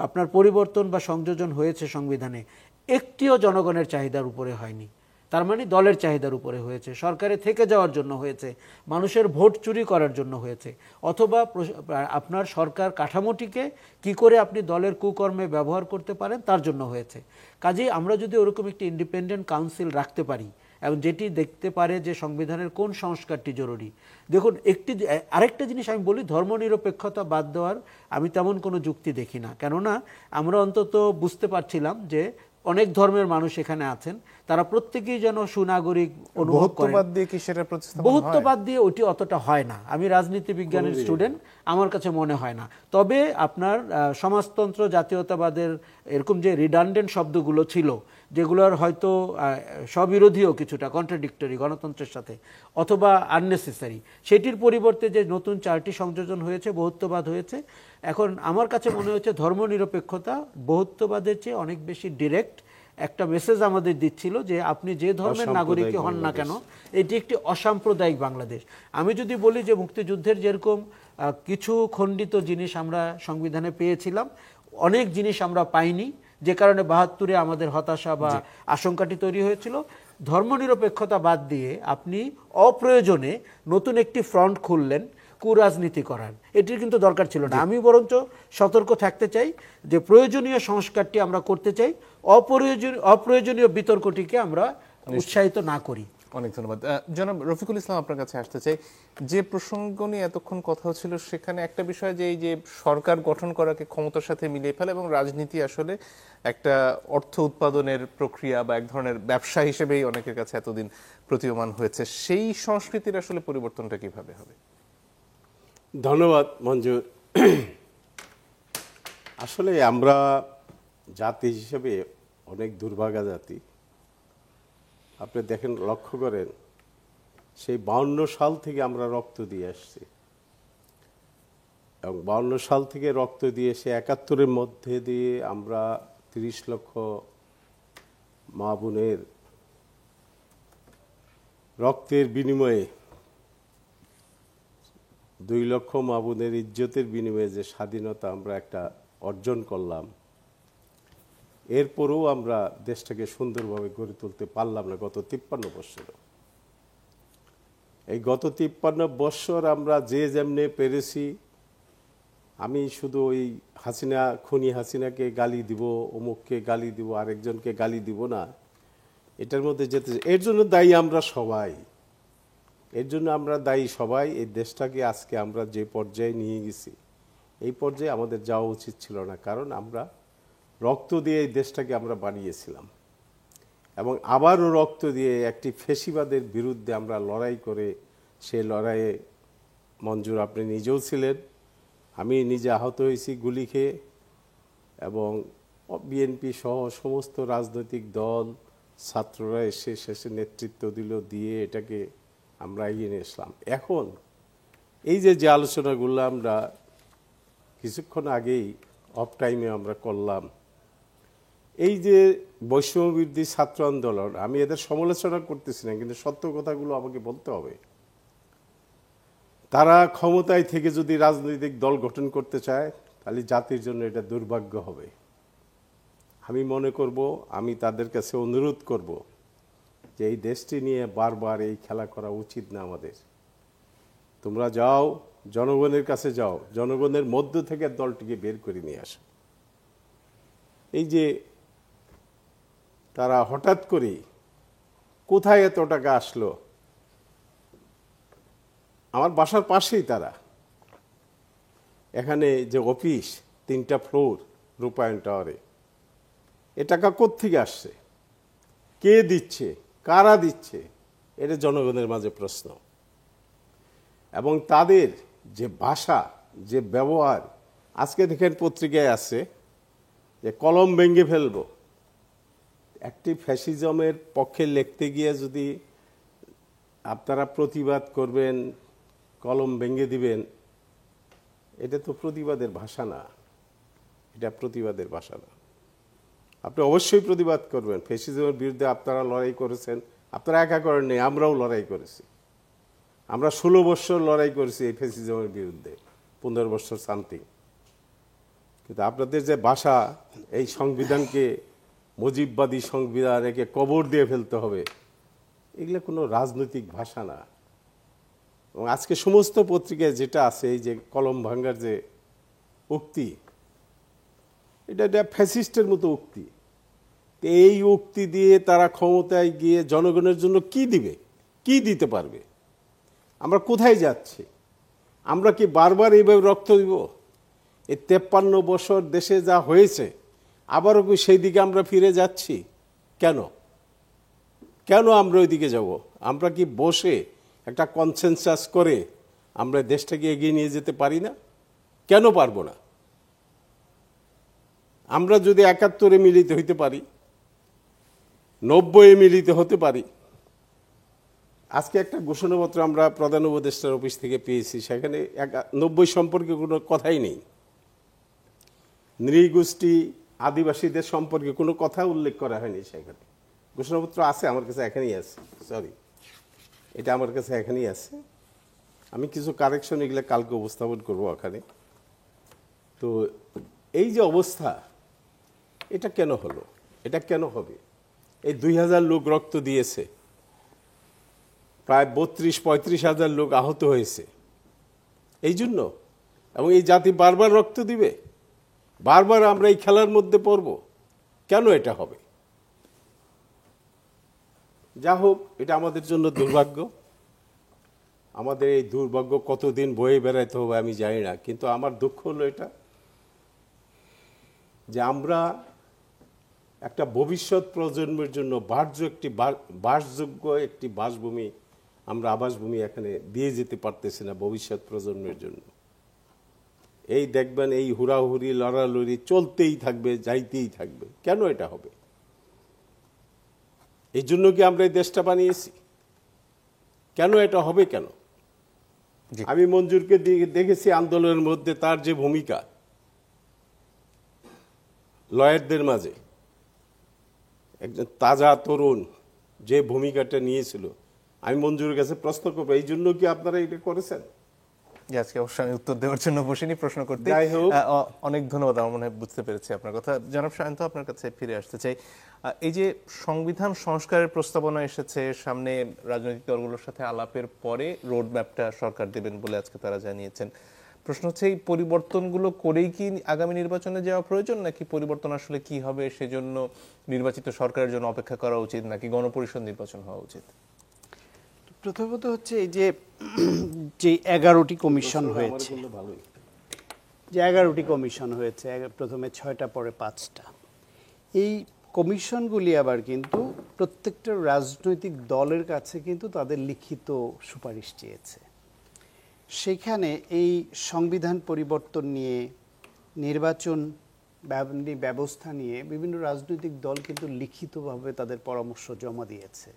আপনার পরিবর্তন বা সংযোজন হয়েছে সংবিধানে, একটিও জনগণের চাহিদার উপরে হয়নি। তার মানে দলের চাহিদার উপরে হয়েছে, সরকারে থেকে যাওয়ার জন্য হয়েছে, মানুষের ভোট চুরি করার জন্য হয়েছে, অথবা আপনার সরকার কাঠামোটিকে কি করে আপনি দলের কুকর্মে ব্যবহার করতে পারেন তার জন্য হয়েছে। কাজেই আমরা যদি ওরকম একটি ইন্ডিপেন্ডেন্ট কাউন্সিল রাখতে পারি, এবং যেটি দেখতে পারে যে সংবিধানের কোন সংস্কারটি জরুরি। দেখুন, আরেকটা জিনিস আমি বলি, ধর্মনিরপেক্ষতা বাদ দেওয়ার আমি তেমন কোনো যুক্তি দেখি না। কেননা আমরা অন্তত বুঝতে পারছিলাম যে অনেক ধর্মের মানুষ এখানে আছেন, তারা প্রত্যেকেই যেন সুনাগরিক অনুভব করেন। বহুত্ববাদ দিয়ে ওইটি অতটা হয় না। আমি রাজনীতি বিজ্ঞানের স্টুডেন্ট, আমার কাছে মনে হয় না। তবে আপনার সমাজতন্ত্র, জাতীয়তাবাদের এরকম যে রিডান্ডেন্ট শব্দগুলো ছিল, যেগুলোর হয়তো স্ববিরোধীও, কিছুটা কন্ট্রাডিক্টরি গণতন্ত্রের সাথে, অথবা আননেসেসারি, সেটির পরিবর্তে যে নতুন 4টি সংযোজন হয়েছে, বহুত্ববাদ হয়েছে, এখন আমার কাছে মনে হচ্ছে ধর্মনিরপেক্ষতা বহুত্ববাদের চেয়ে অনেক বেশি ডিরেক্ট একটা মেসেজ আমাদের দিচ্ছিল যে আপনি যে ধর্মের নাগরিকই হন না কেন, এটি একটি অসাম্প্রদায়িক বাংলাদেশ। আমি যদি বলি যে মুক্তিযুদ্ধের যেরকম কিছু খণ্ডিত জিনিস আমরা সংবিধানে পেয়েছিলাম, অনেক জিনিস আমরা পাইনি, যে কারণে ৭২-এ আমাদের হতাশা বা আশঙ্কাটি তৈরি হয়েছিল। ধর্মনিরপেক্ষতা বাদ দিয়ে আপনি অপ্রয়োজনে নতুন একটি ফ্রন্ট খুললেন কুরাজনীতি করার, এটির কিন্তু দরকার ছিল না। আমি বরঞ্চ সতর্ক থাকতে চাই যে প্রয়োজনীয় সংস্কারটি আমরা করতে চাই, অপ্রয়োজনীয় বিতর্কটিকে আমরা উৎসাহিত না করি। অনেক ধন্যবাদ। জনাব রফিকুল ইসলাম, আপনার কাছে আসতে চাই। যে প্রসঙ্গ নিয়ে এতক্ষণ কথা হচ্ছিল সেখানে একটা বিষয় যে এই যে সরকার গঠন করাকে ক্ষমতার সাথে মিলিয়ে ফেলে এবং রাজনীতি আসলে একটা অর্থ উৎপাদনের প্রক্রিয়া বা এক ধরনের ব্যবসা হিসেবেই অনেকের কাছে এতদিন প্রতীয়মান হয়েছে, সেই সংস্কৃতির আসলে পরিবর্তনটা কিভাবে হবে? ধন্যবাদ মঞ্জুর। আসলে আমরা জাতি হিসেবে অনেক দুর্ভাগা জাতি। আপনি দেখেন, লক্ষ্য করেন, সেই 52 সাল থেকে আমরা রক্ত দিয়ে আসছি এবং 52 সাল থেকে রক্ত দিয়ে সে ৭১-এর মধ্যে দিয়ে আমরা ৩০ লক্ষ মা বোনের রক্তের বিনিময়ে, ২ লক্ষ মা বোনের ইজ্জতের বিনিময়ে যে স্বাধীনতা আমরা একটা অর্জন করলাম, এরপরেও আমরা দেশটাকে সুন্দরভাবে গড়ে তুলতে পারলাম না গত ৫৩ বছর। এই গত ৫৩ বছর আমরা যে যেমনে পেরেছি, আমি শুধু ওই খুনি হাসিনাকে গালি দিব, অমুককে গালি দিব, আরেকজনকে গালি দিব না, এটার মধ্যে যেতে, এর জন্য দায়ী আমরা সবাই। এই দেশটাকে আজকে আমরা যে পর্যায়ে নিয়ে গেছি, এই পর্যায়ে আমাদের যাওয়া উচিত ছিল না, কারণ আমরা রক্ত দিয়ে এই দেশটাকে আমরা বানিয়েছিলাম এবং আবারও রক্ত দিয়ে একটি ফ্যাসিবাদের বিরুদ্ধে আমরা লড়াই করে, সে লড়াইয়ে মঞ্জুর আপনি নিজেও ছিলেন, আমি নিজে আহত হয়েছি গুলি খেয়ে, এবং বিএনপি সহ সমস্ত রাজনৈতিক দল, ছাত্ররা এসে শেষে নেতৃত্ব দিয়ে এটাকে আমরা এগিয়ে নিয়ে আসলাম। এখন এই যে আলোচনাগুলো আমরা কিছুক্ষণ আগেই অফ টাইমে আমরা করলাম, এই যে বৈষম্যবিরোধী ছাত্র আন্দোলন, আমি এদের সমালোচনা করতেছি না, কিন্তু সত্য কথাগুলো আমাকে বলতে হবে। তারা ক্ষমতায় থেকে যদি রাজনৈতিক দল গঠন করতে চায়, তাহলে জাতির জন্য এটা দুর্ভাগ্য হবে। আমি মনে করব, আমি তাদের কাছে অনুরোধ করব যে এই দেশটি নিয়ে বারবার এই খেলা করা উচিত না আমাদের। তোমরা যাও, জনগণের কাছে যাও, জনগণের মধ্য থেকে দলটিকে বের করে নিয়ে আসো। এই যে তারা হঠাৎ করে কোথায় এত টাকা আসলো, আমার বাসার পাশেই তারা, এখানে যে অফিস 3টা ফ্লোর রূপায়ণ টাওয়ারে, এ টাকা কোত্থেকে আসছে, কে দিচ্ছে, কারা দিচ্ছে, এটা জনগণের মাঝে প্রশ্ন। এবং তাদের যে ভাষা, যে ব্যবহার, আজকে দেখেন পত্রিকায় আছে যে কলম ভেঙে ফেলবো। একটি ফ্যাসিজমের পক্ষে লিখতে গিয়ে যদি আপনারা প্রতিবাদ করবেন, কলম ভেঙে দিবেন, এটা তো প্রতিবাদের ভাষা না, এটা প্রতিবাদের ভাষা না। আপনি অবশ্যই প্রতিবাদ করবেন। ফ্যাসিজমের বিরুদ্ধে আপনারা লড়াই করেছেন, আপনারা একা করেননি, আমরাও লড়াই করেছি। আমরা 16 বছর লড়াই করেছি এই ফ্যাসিজমের বিরুদ্ধে, 15 বছর শান্তি। কিন্তু আপনাদের যে ভাষা, এই সংবিধানকে মুজিববাদী সংবিধান, একে কবর দিয়ে ফেলতে হবে, এগুলো কোনো রাজনৈতিক ভাষা না। এবং আজকে সমস্ত পত্রিকায় যেটা আছে, এই যে কলম ভাঙ্গার যে উক্তি, এটা ফ্যাসিস্টের মতো উক্তি। এই উক্তি দিয়ে তারা ক্ষমতায় গিয়ে জনগণের জন্য কি দিবে, কি দিতে পারবে? আমরা কোথায় যাচ্ছি? আমরা কি বারবার এইভাবে রক্ত দিব? এই 53 বছর দেশে যা হয়েছে, আবারও কি সেই দিকে আমরা ফিরে যাচ্ছি? কেন আমরা ওই দিকে যাব? আমরা কি বসে একটা কনসেনসাস করে আমরা দেশটাকে এগিয়ে নিয়ে যেতে পারি না? কেন পারবো না? আমরা যদি ৭১-এ মিলিত হইতে পারি, ৯০-এ মিলিত হতে পারি। আজকে একটা ঘোষণাপত্র আমরা প্রধান উপদেষ্টার অফিস থেকে পেয়েছি, সেখানে ৯০ সম্পর্কে কোনো কথাই নেই। নৃগোষ্ঠী আদিবাসীদের সম্পর্কে কোনো কথা উল্লেখ করা হয়নি সেখানে। ঘোষণাপত্র আছে আমার কাছে, এখানেই আছে, সরি, এটা আমার কাছে এখানেই আছে। আমি কিছু কারেকশন এগুলো কালকে উপস্থাপন করবো ওখানে। তো এই যে অবস্থা, এটা কেন হলো, এটা কেন হবে? এই 2000 লোক রক্ত দিয়েছে, প্রায় 32-35 হাজার লোক আহত হয়েছে এই জন্য, এবং এই জাতি বারবার রক্ত দিবে, বারবার আমরা এই খেলার মধ্যে পড়ব, কেন এটা হবে? যা হোক, এটা আমাদের জন্য দুর্ভাগ্য। আমাদের এই দুর্ভাগ্য কতদিন বয়ে বেড়াইতে হবে আমি জানি না, কিন্তু আমার দুঃখ হলো এটা যে আমরা একটা ভবিষ্যৎ প্রজন্মের জন্য বাসযোগ্য একটি বাসভূমি, আমরা আবাসভূমি এখানে দিয়ে যেতে পারতেছি না ভবিষ্যৎ প্রজন্মের জন্য। এই দেখবেন এই হুড়াহুড়ি লড়ালড়ি চলতেই থাকবে, যাইতেই থাকবে। কেন এটা হবে? এই জন্য কি আমরা এই দেশটা বানিয়েছি? কেন এটা হবে কেন? আমি মঞ্জুরকে দেখেছি আন্দোলনের মধ্যে তার যে ভূমিকা লয়ারদের মাঝে, একজন তাজা তরুণ যে ভূমিকাটা নিয়েছিল, আমি মঞ্জুরের কাছে প্রশ্ন করবো, এই জন্য কি আপনারা এটা করেছেন? আজকে অবশ্যই আমি উত্তর দেওয়ার জন্য বসিনি, প্রশ্ন করতে। যাই হোক, অনেক ধন্যবাদ। আমার মনে হয় বুঝতে পেরেছি আপনার কথা। জনাব সায়ন্ত, আপনার কাছে ফিরে আসতে চাই। এই যে সংবিধান সংস্কারের প্রস্তাবনা এসেছে সামনে, রাজনৈতিক দলগুলোর সাথে আলাপের পরে রোড ম্যাপটা সরকার দেবেন বলে আজকে তারা জানিয়েছেন। প্রশ্ন হচ্ছে, এই পরিবর্তনগুলো করেই কি আগামী নির্বাচনে যাওয়া প্রয়োজন, নাকি পরিবর্তন আসলে কি হবে সেজন্য নির্বাচিত সরকারের জন্য অপেক্ষা করা উচিত, নাকি গণপরিষদ নির্বাচন হওয়া উচিত? প্রথমত হচ্ছে এই যে 11টি কমিশন হয়েছে, যে 11টি কমিশন হয়েছে, প্রথমে 6টা পরে 5টা, এই কমিশনগুলি আবার কিন্তু প্রত্যেকটা রাজনৈতিক দলের কাছে কিন্তু তাদের লিখিত সুপারিশ চেয়েছে। সেখানে এই সংবিধান পরিবর্তন নিয়ে, নির্বাচন ব্যবস্থা নিয়ে বিভিন্ন রাজনৈতিক দল কিন্তু লিখিতভাবে তাদের পরামর্শ জমা দিয়েছে।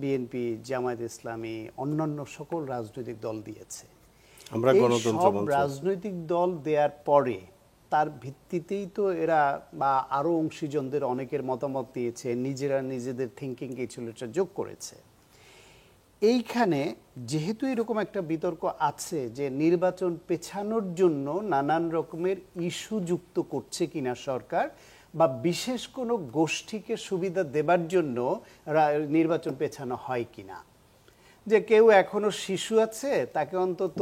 বিএনপি, জামায়াত ইসলামী, অন্যান্য সকল রাজনৈতিক দল দিয়েছে। আমরা গণতন্ত্র মঞ্চ, রাজনৈতিক দল দেওয়ার পরে তার ভিত্তিতেই তো এরা বা আরো অংশীজনদের অনেকের মতামত দিয়েছে, নিজেরা নিজেদের থিঙ্কিং কিছুটা যোগ করেছে। এইখানে যেহেতু এরকম একটা বিতর্ক আছে যে নির্বাচন পেছানোর জন্য নানান রকমের ইস্যু যুক্ত করছে কিনা সরকার, বা বিশেষ কোনো গোষ্ঠীকে সুবিধা দেবার জন্য নির্বাচন পেছানো হয় কিনা, যে কেউ এখনো শিশু আছে তাকে অন্তত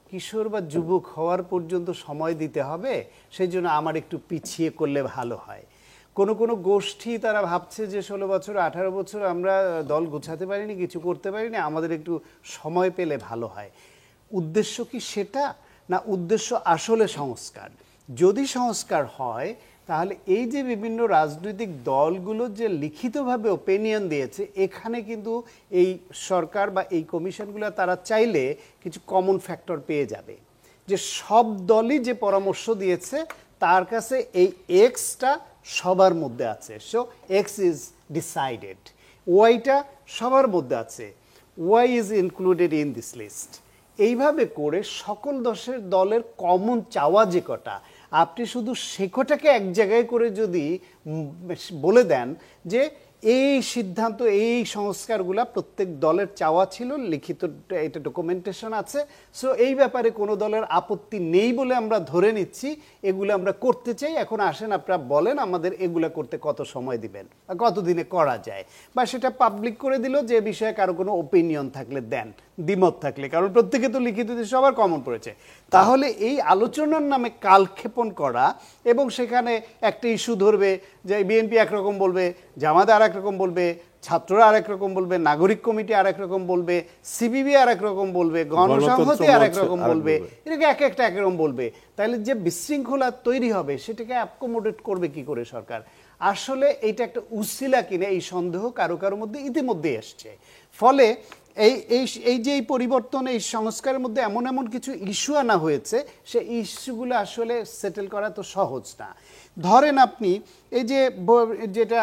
কিশোর বা যুবক হওয়ার পর্যন্ত সময় দিতে হবে, সেই জন্য আমার একটু পিছিয়ে করলে ভালো হয়। কোনো গোষ্ঠী তারা ভাবছে যে 16 বছর 18 বছর আমরা দল গোছাতে পারিনি, কিছু করতে পারিনি, আমাদের একটু সময় পেলে ভালো হয়। উদ্দেশ্য কি সেটা, না উদ্দেশ্য আসলে সংস্কার? যদি সংস্কার হয় তাহলে এই যে বিভিন্ন রাজনৈতিক দলগুলো যে লিখিতভাবে ওপিনিয়ন দিয়েছে, এখানে কিন্তু এই সরকার বা এই কমিশনগুলো তারা চাইলে কিছু কমন ফ্যাক্টর পেয়ে যাবে, যে সব দলই যে পরামর্শ দিয়েছে তার কাছে এই এক্সটা সবার মধ্যে আছে, সো এক্স ইজ ডিসাইডেড, ওয়াইটা সবার মধ্যে আছে, y is included in this list. এইভাবে করে সকল দলের কমন চাওয়া যে কটা, আপনি শুধু সে কটাকে এক জায়গায় করে যদি বলে দেন যে এই সিদ্ধান্ত, এই সংস্কারগুলা প্রত্যেক দলের চাওয়া ছিল, লিখিত এটা ডকুমেন্টেশন আছে, সো এই ব্যাপারে কোনো দলের আপত্তি নেই বলে আমরা ধরে নিচ্ছি, এগুলো আমরা করতে চাই, এখন আসেন আপনারা বলেন আমাদের এগুলা করতে কত সময় দিবেন, কতদিনে করা যায়, বা সেটা পাবলিক করে দিল যে বিষয়ে কারো কোনো ওপিনিয়ন থাকলে দেন, দ্বিমত থাকলে, কারণ প্রত্যেকে তো লিখিত সবার কমন পড়েছে। তাহলে এই আলোচনার নামে কালক্ষেপণ করা, এবং সেখানে একটা ইস্যু ধরবে যে বিএনপি একরকম বলবে, জামাত আর একরকম বলবে, ছাত্ররা আরেক রকম বলবে, নাগরিক কমিটি আরেক রকম বলবে, সিপিবি আরেক রকম বলবে, গণসংহতি আরেক রকম বলবে, এটাকে এক একটা একরকম বলবে, তাহলে যে বিশৃঙ্খলা তৈরি হবে সেটাকে অ্যাকোমোডেট করবে কি করে সরকার? আসলে এটা একটা উসিলা কিনা এই সন্দেহ কারো কারোর মধ্যে ইতিমধ্যে এসছে। ফলে এই যে এই পরিবর্তন, এই সংস্কারের মধ্যে এমন কিছু ইস্যু আনা হয়েছে, সেই ইস্যুগুলো আসলে সেটেল করা তো সহজ না। ধরেন আপনি এই যে যেটা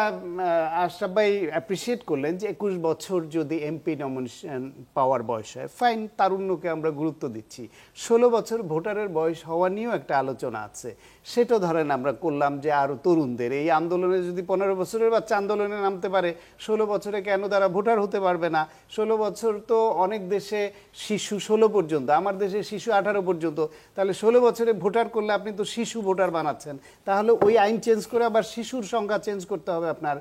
আশরাফ ভাই অ্যাপ্রিসিয়েট করলেন যে 21 বছর যদি এমপি নমিনেশন পাওয়ার বয়স হয়, ফাইন, তারুণ্যকে আমরা গুরুত্ব দিচ্ছি। 16 বছর ভোটারের বয়স হওয়া নিয়েও একটা আলোচনা আছে, সেটা ধরেন আমরা করলাম যে আরো তরুণদের এই আন্দোলনে যদি 15 বছরের বাচ্চা আন্দোলনে নামতে পারে, 16 বছরে কেন তারা ভোটার হতে পারবে না? 16 বছর তো অনেক দেশে শিশু 16 পর্যন্ত, আমার দেশে শিশু 18 পর্যন্ত, তাহলে 16 বছরে ভোটার করলে আপনি তো শিশু ভোটার বানাচ্ছেন, তাহলে ওই আইন চেঞ্জ করে আবার শিশুর সংখ্যা চেঞ্জ করতে হবে আপনার।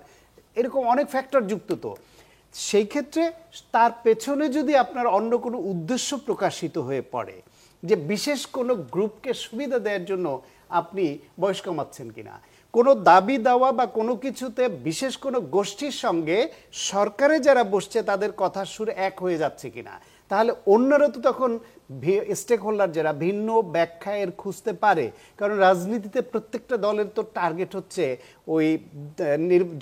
এরকম অনেক ফ্যাক্টর যুক্ত। তো সেই ক্ষেত্রে তার পেছনে যদি আপনার অন্য কোনো উদ্দেশ্য প্রকাশিত হয়ে পড়ে যে বিশেষ কোনো গ্রুপকে সুবিধা দেওয়ার জন্য আপনি বয়স কমাচ্ছেন কিনা, কোনো দাবি দেওয়া বা কোনো কিছুতে বিশেষ কোনো গোষ্ঠীর সঙ্গে সরকারে যারা বসছে তাদের কথার সুর এক হয়ে যাচ্ছে কিনা, তাহলে অন্যরা তো তখন স্টেক হোল্ডার যারা ভিন্ন ব্যাখ্যা এর খুঁজতে পারে। কারণ রাজনীতিতে প্রত্যেকটা দলের তো টার্গেট হচ্ছে ওই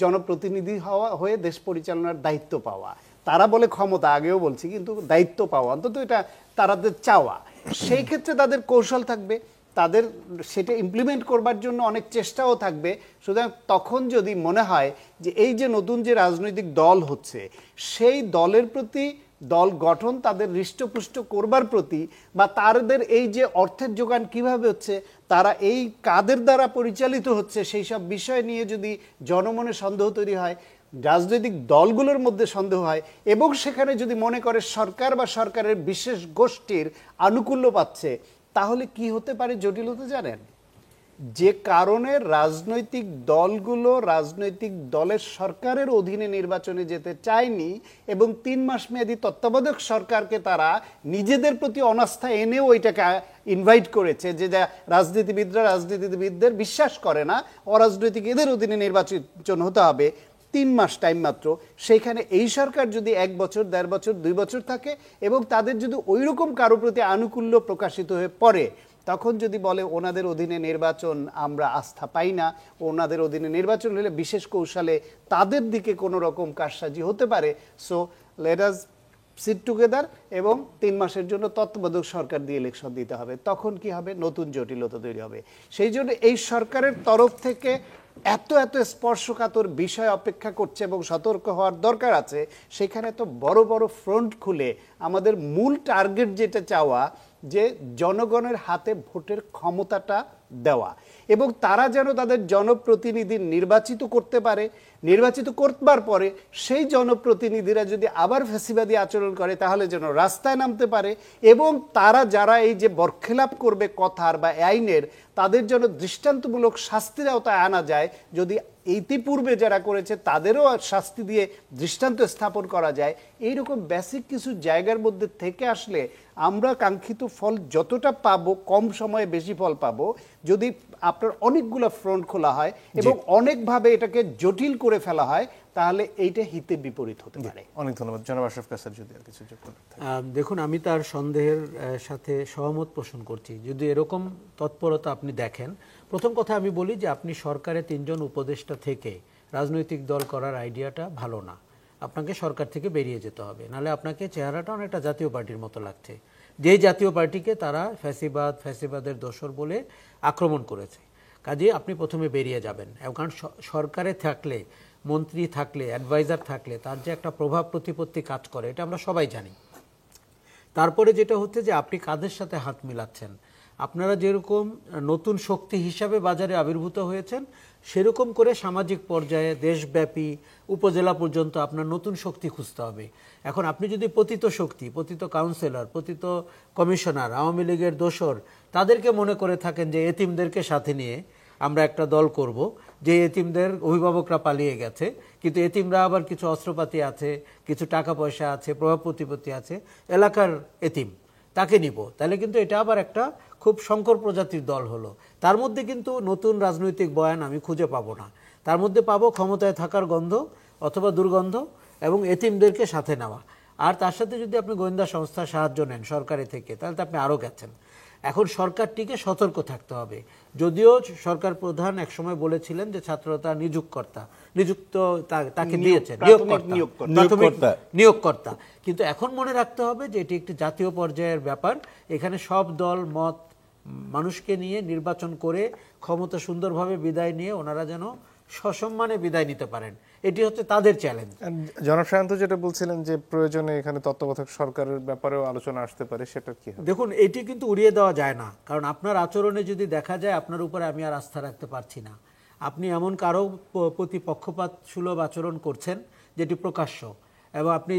জনপ্রতিনিধি হওয়া, হয়ে দেশ পরিচালনার দায়িত্ব পাওয়া। তারা বলে ক্ষমতা, আগেও বলছি, কিন্তু দায়িত্ব পাওয়া অন্তত এটা তাদের চাওয়া। সেই ক্ষেত্রে তাদের কৌশল থাকবে, তাদের সেটা ইমপ্লিমেন্ট করবার জন্য অনেক চেষ্টাও থাকবে। সুতরাং তখন যদি মনে হয় যে এই যে নতুন যে রাজনৈতিক দল হচ্ছে সেই দলের প্রতি, দল গঠন তাদের হৃষ্টপুষ্ট করবার প্রতি, বা তাদের এই যে অর্থের যোগান কিভাবে হচ্ছে, তারা এই কাদের দ্বারা পরিচালিত হচ্ছে, সেই সব বিষয় নিয়ে যদি জনমনে সন্দেহ তৈরি হয়, রাজনৈতিক দলগুলোর মধ্যে সন্দেহ হয়, এবং সেখানে যদি মনে করে সরকার বা সরকারের বিশেষ গোষ্ঠীর আনুকূল্য পাচ্ছে, তাহলে কি হতে পারে জটিলতা জানেন? যে কারণে রাজনৈতিক দলগুলো রাজনৈতিক দলের সরকারের অধীনে নির্বাচনে যেতে চায়নি এবং 3 মাস মেয়াদী তত্ত্বাবধায়ক সরকারকে তারা নিজেদের প্রতি অনাস্থা এনেও ওইটাকে ইনভাইট করেছে, যে যা রাজনীতিবিদদের বিশ্বাস করে না, অরাজনৈতিক এদের অধীনে নির্বাচন হতে হবে, 3 মাস টাইম মাত্র। সেইখানে এই সরকার যদি 1 বছর, 1.5 বছর, 2 বছর থাকে এবং তাদের যদি ওই রকম কারো প্রতি আনুকূল্য প্রকাশিত হয়ে পড়ে, তখন যদি বলে ওনাদের অধীনে নির্বাচন আমরা আস্থা পাই না, ওনাদের অধীনে নির্বাচন হলে বিশেষ কৌশলে তাদের দিকে কোনো রকম কারসাজি হতে পারে, so let us sit together এবং 3 মাসের জন্য তত্ত্বাবধায়ক সরকার দিয়ে ইলেকশন দিতে হবে, তখন কি হবে? নতুন জটিলতা তৈরি হবে। সেই জন্য এই সরকারের তরফ থেকে এত এত স্পর্শকাতর বিষয় অপেক্ষা করছে এবং সতর্ক হওয়ার দরকার আছে। সেখানে তো বড় বড় ফ্রন্ট খুলে আমাদের মূল টার্গেট যেটা চাওয়া, যে জনগণের হাতে ভোটের ক্ষমতাটা দেওয়া এবং তারা যেন তাদের জনপ্রতিনিধি নির্বাচিত করতে পারে, নির্বাচিত করবার পরে সেই জনপ্রতিনিধিরা যদি আবার ফ্যাসিবাদী আচরণ করে তাহলে যেন রাস্তায় নামতে পারে, এবং তারা যারা এই যে বরখেলাপ করবে কথার বা আইনের, তাদের যেন দৃষ্টান্তমূলক শাস্তির আওতায় আনা যায়। যদি ইতিপূর্বে যারা করেছে তাদেরও শাস্তি দিয়ে দৃষ্টান্ত স্থাপন করা যায়, এইরকম বেসিক কিছু জায়গার মধ্যে থেকে আসলে আমরা কাঙ্ক্ষিত ফল যতটা পাবো, কম সময়ে বেশি ফল পাবো। যদি আপনার অনেকগুলো ফ্রন্ট খোলা হয় এবং অনেকভাবে এটাকে জটিল করে ফেলা হয়, তাহলে এইটা হিতে বিপরীত হতে পারে। অনেক ধন্যবাদ। জনাব আশরাফ কাসার যদি আর কিছু যোগ করতে থাকে। দেখুন, আমি তার সন্দেহের সাথে সহমত পোষণ করছি। যদি এরকম তৎপরতা আপনি দেখেন, প্রথম কথা আমি বলি যে আপনি সরকারে 3 জন উপদেষ্টা থেকে রাজনৈতিক দল করার আইডিয়াটা ভালো না। আপনাকে সরকার থেকে বেরিয়ে যেতে হবে, নাহলে আপনাকে চেহারাটা অনেকটা জাতীয় পার্টির মতো লাগছে, যেই জাতীয় পার্টিকে তারা ফ্যাসিবাদের দোসর বলে আক্রমণ করেছে। কাজেই আপনি প্রথমে বেরিয়ে যাবেন। কারণ সরকারে থাকলে, মন্ত্রী থাকলে, অ্যাডভাইজার থাকলে তার যে একটা প্রভাব প্রতিপত্তি কাজ করে, এটা আমরা সবাই জানি। তারপরে যেটা হচ্ছে যে আপনি কাদের সাথে হাত মিলাচ্ছেন। আপনারা যেরকম নতুন শক্তি হিসাবে বাজারে আবির্ভূত হয়েছেন, সেরকম করে সামাজিক পর্যায়ে দেশব্যাপী উপজেলা পর্যন্ত আপনার নতুন শক্তি খুঁজতে হবে। এখন আপনি যদি পতিত শক্তি, পতিত কাউন্সিলর, পতিত কমিশনার, আওয়ামী লীগের দোসর তাদেরকে মনে করে থাকেন যে এতিমদেরকে সাথে নিয়ে আমরা একটা দল করব, যে এতিমদের অভিভাবকরা পালিয়ে গেছে, কিন্তু এতিমরা আবার কিছু অস্ত্রপাতি আছে, কিছু টাকা পয়সা আছে, প্রভাব প্রতিপত্তি আছে, এলাকার এতিম, তাকে নিব, তাহলে কিন্তু এটা আবার একটা খুব সংকর প্রজাতির দল হলো। তার মধ্যে কিন্তু নতুন রাজনৈতিক বয়ান আমি খুঁজে পাবো না। তার মধ্যে পাবো ক্ষমতায় থাকার গন্ধ অথবা দুর্গন্ধ এবং এতিমদেরকে সাথে নেওয়া। আর তার সাথে যদি আপনি গোয়েন্দা সংস্থার সাহায্য নেন সরকারি থেকে, তাহলে তো আপনি আরও গেছেন। এখন সরকারটিকে সতর্ক থাকতে হবে। যদিও সরকার প্রধান একসময় বলেছিলেন যে ছাত্ররা তার নিযুক্ত তাকে দিয়েছে নিয়োগকর্তা, কিন্তু এখন মনে রাখতে হবে যে এটি একটি জাতীয় পর্যায়ের ব্যাপার। এখানে সব দল মত মানুষকে নিয়ে নির্বাচন করে ক্ষমতা সুন্দরভাবে বিদায় নিয়ে ওনারা যেন সসম্মানে বিদায় নিতে পারেন, এটি হচ্ছে তাদের চ্যালেঞ্জ। জনাব সায়ন্ত যেটা বলছিলেন যে প্রয়োজনে এখানে তত্ত্বাবধায়ক সরকারের ব্যাপারেও আলোচনা আসতে পারে, সেটা কি হবে? দেখুন, এটি কিন্তু উড়িয়ে দেওয়া যায় না, কারণ আপনার আচরণে যদি দেখা যায় আপনার উপরে আমি আর আস্থা রাখতে পারছি না। আপনি এমন কারো প্রতি পক্ষপাত সুলভ আচরণ করছেন যেটি প্রকাশ্য, এবং আপনি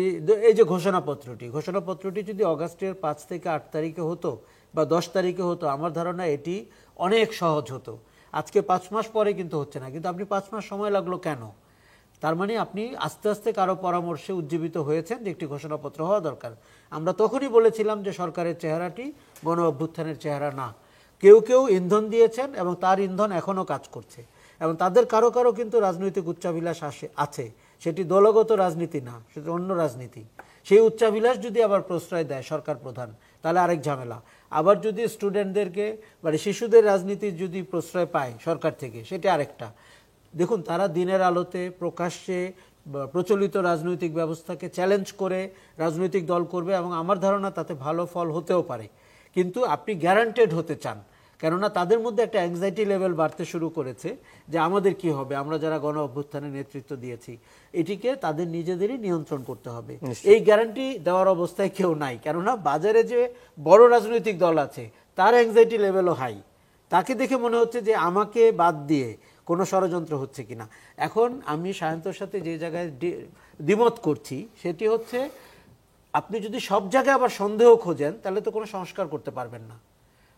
এই যে ঘোষণাপত্রটি যদি অগাস্টের 5 থেকে 8 তারিখে হতো বা 10 তারিখে হতো, আমার ধারণা এটি অনেক সহজ হতো। আজকে 5 মাস পরে কিন্তু হচ্ছে না, কিন্তু আপনি 5 মাস সময় লাগলো কেন? তার মানে আপনি আস্তে আস্তে কারো পরামর্শে উজ্জীবিত হয়েছেন যে একটি ঘোষণাপত্র হওয়া দরকার। আমরা তখনই বলেছিলাম যে সরকারের চেহারাটি গণ অভ্যুত্থানের চেহারা না। কেউ কেউ ইন্ধন দিয়েছেন এবং তার ইন্ধন এখনও কাজ করছে, এবং তাদের কারো কারো কিন্তু রাজনৈতিক উচ্চাভিলাষ আছে, সেটি দলগত রাজনীতি না, সেটি অন্য রাজনীতি। সেই উচ্চাভিলাষ যদি আবার প্রশ্রয় দেয় সরকার প্রধান, তাহলে আরেক ঝামেলা। আবার যদি স্টুডেন্টদেরকে মানে শিশুদের রাজনীতির যদি প্রশ্রয় পায় সরকার থেকে, সেটি আরেকটা। দেখুন, তারা দিনের আলোতে প্রকাশ্যে প্রচলিত রাজনৈতিক ব্যবস্থাকে চ্যালেঞ্জ করে রাজনৈতিক দল করবে, এবং আমার ধারণা তাতে ভালো ফল হতেও পারে। কিন্তু আপনি গ্যারান্টেড হতে চান, কেননা তাদের মধ্যে একটা অ্যাংজাইটি লেভেল বাড়তে শুরু করেছে যে আমাদের কি হবে, আমরা যারা গণ অভ্যুত্থানের নেতৃত্ব দিয়েছি। এটিকে তাদের নিজেদেরই নিয়ন্ত্রণ করতে হবে। এই গ্যারান্টি দেওয়ার অবস্থায় কেউ নাই, কেননা বাজারে যে বড় রাজনৈতিক দল আছে তার অ্যাংজাইটি লেভেলও হাই। তাকে দেখে মনে হচ্ছে যে আমাকে বাদ দিয়ে কোনো ষড়যন্ত্র হচ্ছে কিনা। এখন আমি সায়ন্তর সাথে যে জায়গায় দ্বিমত করছি সেটি হচ্ছে, আপনি যদি সব জায়গায় আবার সন্দেহ খোঁজেন তাহলে তো কোনো সংস্কার করতে পারবেন না।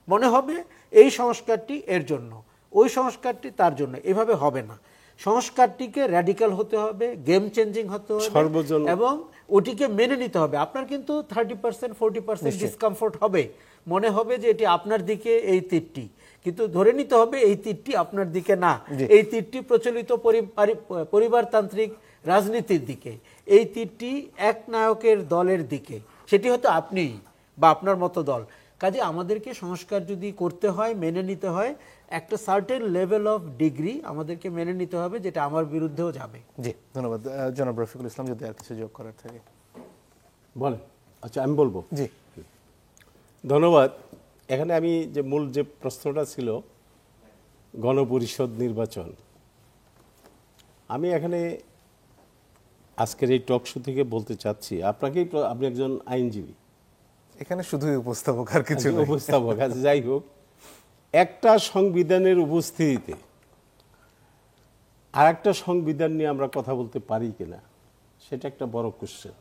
মনে হবে এই সংস্কারটি এর জন্য, ওই সংস্কারটি তার জন্য, এভাবে হবে না। সংস্কারটিকে র্যাডিক্যাল হতে হবে, গেম চেঞ্জিং হতে হবে, এবং ওটিকে মেনে নিতে হবে। আপনার কিন্তু 30% 40% ডিসকমফোর্ট হবে, মনে হবে যে এটি আপনার দিকে এই তীরটি, কিন্তু ধরে নিতে হবে এই তীরটি আপনার দিকে না, এই তীরটি প্রচলিত পরিবারতান্ত্রিক রাজনীতির দিকে, এই তীরটি এক নায়কের দলের দিকে, সেটি হয়তো আপনি বা আপনার মতো দল। কাজে আমাদেরকে সংস্কার যদি করতে হয়, মেনে নিতে হয়, একটা সার্টেন লেভেল অফ ডিগ্রি আমাদেরকে মেনে নিতে হবে, যেটা আমার বিরুদ্ধেও যাবে। জি, ধন্যবাদ। জনাব রফিকুল ইসলাম, যদি আর কিছু যোগ করার থাকে বলেন। আচ্ছা, আমি বলবো। জি, ধন্যবাদ। এখানে আমি যে মূল যে প্রশ্নটা ছিল গণপরিষদ নির্বাচন, আমি এখানে আজকের এই টক শো থেকে বলতে চাচ্ছি আপনাকেই, আপনি একজন আইনজীবী, এখানে শুধুই উপস্থাপক, আর কিছু না। উপস্থাপক আছে। যাই হোক, একটা সংবিধানের উপস্থিতিতে আর একটা সংবিধান নিয়ে আমরা কথা বলতে পারি কিনা, সেটা একটা বড় কোশ্চেন।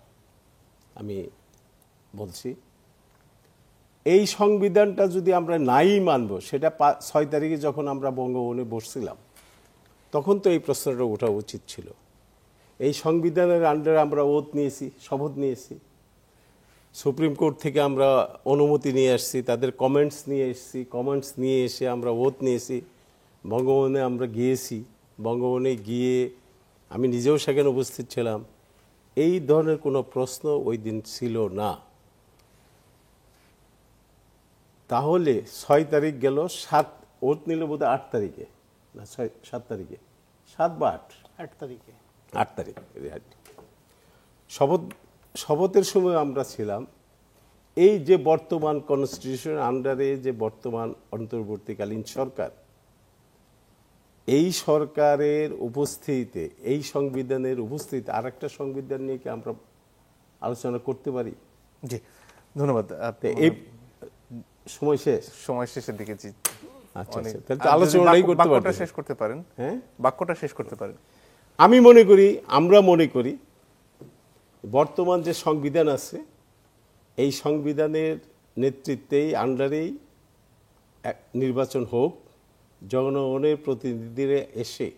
আমি বলছি, এই সংবিধানটা যদি আমরা নাই মানব, সেটা 6 তারিখে যখন আমরা বঙ্গভবনে বসছিলাম তখন তো এই প্রশ্নটা ওঠা উচিত ছিল। এই সংবিধানের আন্ডারে আমরা ওথ নিয়েছি, শপথ নিয়েছি, সুপ্রিম কোর্ট থেকে আমরা অনুমতি নিয়ে আসছি, তাদের কমেন্টস নিয়ে এসেছি, কমেন্টস নিয়ে এসে আমরা ওথ নিয়েছি, বঙ্গভবনে আমরা গিয়েছি, বঙ্গভবনে গিয়ে আমি নিজেও সেখানে উপস্থিত ছিলাম। এই ধরনের কোনো প্রশ্ন ওই দিন ছিল না। তাহলে 6 তারিখ গেল, 7 ওথ নিল বোধ 8 তারিখে না 7 তারিখে, 7 বা 8 তারিখে, 8 তারিখ শপথের সময় আমরা ছিলাম। এই যে বর্তমান কনস্টিটিউশন আন্ডারে যে বর্তমান অন্তর্বর্তীকালীন সরকার, এই সরকারের উপস্থিতিতে, এই সংবিধানের উপস্থিতিতে আর একটা সংবিধান নিয়ে কি আমরা আলোচনা করতে পারি? জি, ধন্যবাদ। এই সময় শেষের দিকে। জি, আচ্ছা, তাহলে আলোচনাই করতে পারি। বাক্যটা শেষ করতে পারেন। হ্যাঁ, বাক্যটা শেষ করতে পারেন। আমি মনে করি, আমরা মনে করি, বর্তমান যে সংবিধান আছে এই সংবিধানের নেতৃত্বেই আন্ডারেই নির্বাচন হোক, জনগণের প্রতিনিধিরা এসে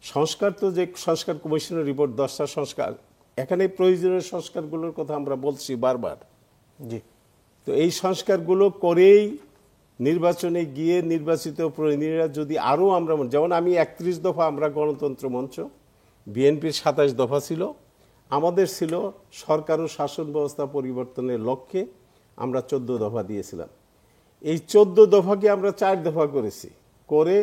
সংস্কার, তো যে সংস্কার কমিশনের রিপোর্ট 10টা সংস্কার, এখানে প্রয়োজনীয় সংস্কারগুলোর কথা আমরা বলছি বারবার। জি, তো এই সংস্কারগুলো করেই নির্বাচনে গিয়ে নির্বাচিত প্রতিনিধিরা যদি আরও আমরা, যেমন আমি 31 দফা আমরা গণতন্ত্র মঞ্চ, বিএনপির 27 দফা ছিল, আমাদের ছিল সরকার ও শাসন ব্যবস্থা পরিবর্তনের লক্ষ্যে আমরা 14 দফা দিয়েছিলাম। এই 14 দফাকে আমরা 4 দফা করেছি, করে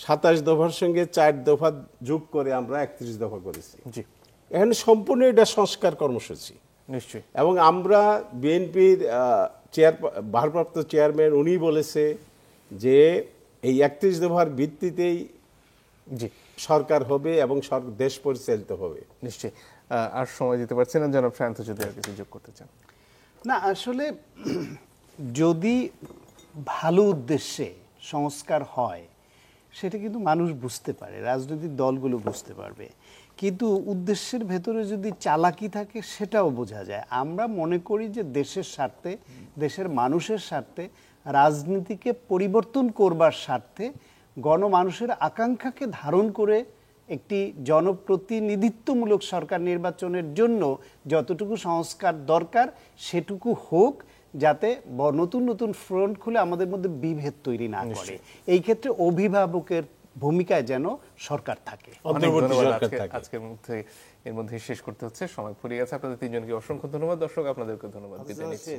27 দফার সঙ্গে 4 দফা যোগ করে আমরা 31 দফা করেছি। জি, এখানে সম্পূর্ণ এটা সংস্কার কর্মসূচি নিশ্চয়ই। এবং আমরা বিএনপির ভারপ্রাপ্ত চেয়ারম্যান উনি বলেছে যে এই 31 দফার ভিত্তিতেই জি সরকার হবে এবং দেশ পরিচালিত হবে। নিশ্চয়ই। আর সময় দিতে পারছি না, জনাব শান্ত যদি আর কিছু যোগ করতে চান। না, আসলে যদি ভালো উদ্দেশ্যে সংস্কার হয় সেটা কিন্তু মানুষ বুঝতে পারে, রাজনৈতিক দলগুলো বুঝতে পারবে, কিন্তু উদ্দেশ্যের ভেতরে যদি চালাকি থাকে সেটাও বোঝা যায়। আমরা মনে করি যে দেশের স্বার্থে, দেশের মানুষের স্বার্থে, রাজনীতিকে পরিবর্তন করবার স্বার্থে, গণমানুষের আকাঙ্ক্ষাকে ধারণ করে একটি জনপ্রতিনিধিত্বমূলক সরকার নির্বাচনের জন্য যতটুকু সংস্কার দরকার সেটুকু হোক, যাতে নতুন নতুন ফ্রন্ট খুলে আমাদের মধ্যে বিভেদ তৈরি না করে। এই ক্ষেত্রে অভিভাবকের ভূমিকায় যেন সরকার থাকে। অনেক অন্তর্বর্তী ধন্যবাদ। সরকার থাকে। আজকের মধ্যে এর মধ্যে শেষ করতে হচ্ছে, সময় ফুরিয়ে গেছে। আপনাদের তিনজনকে অসংখ্য ধন্যবাদ। দর্শক আপনাদেরকে ধন্যবাদ। বিদায় নিচ্ছি।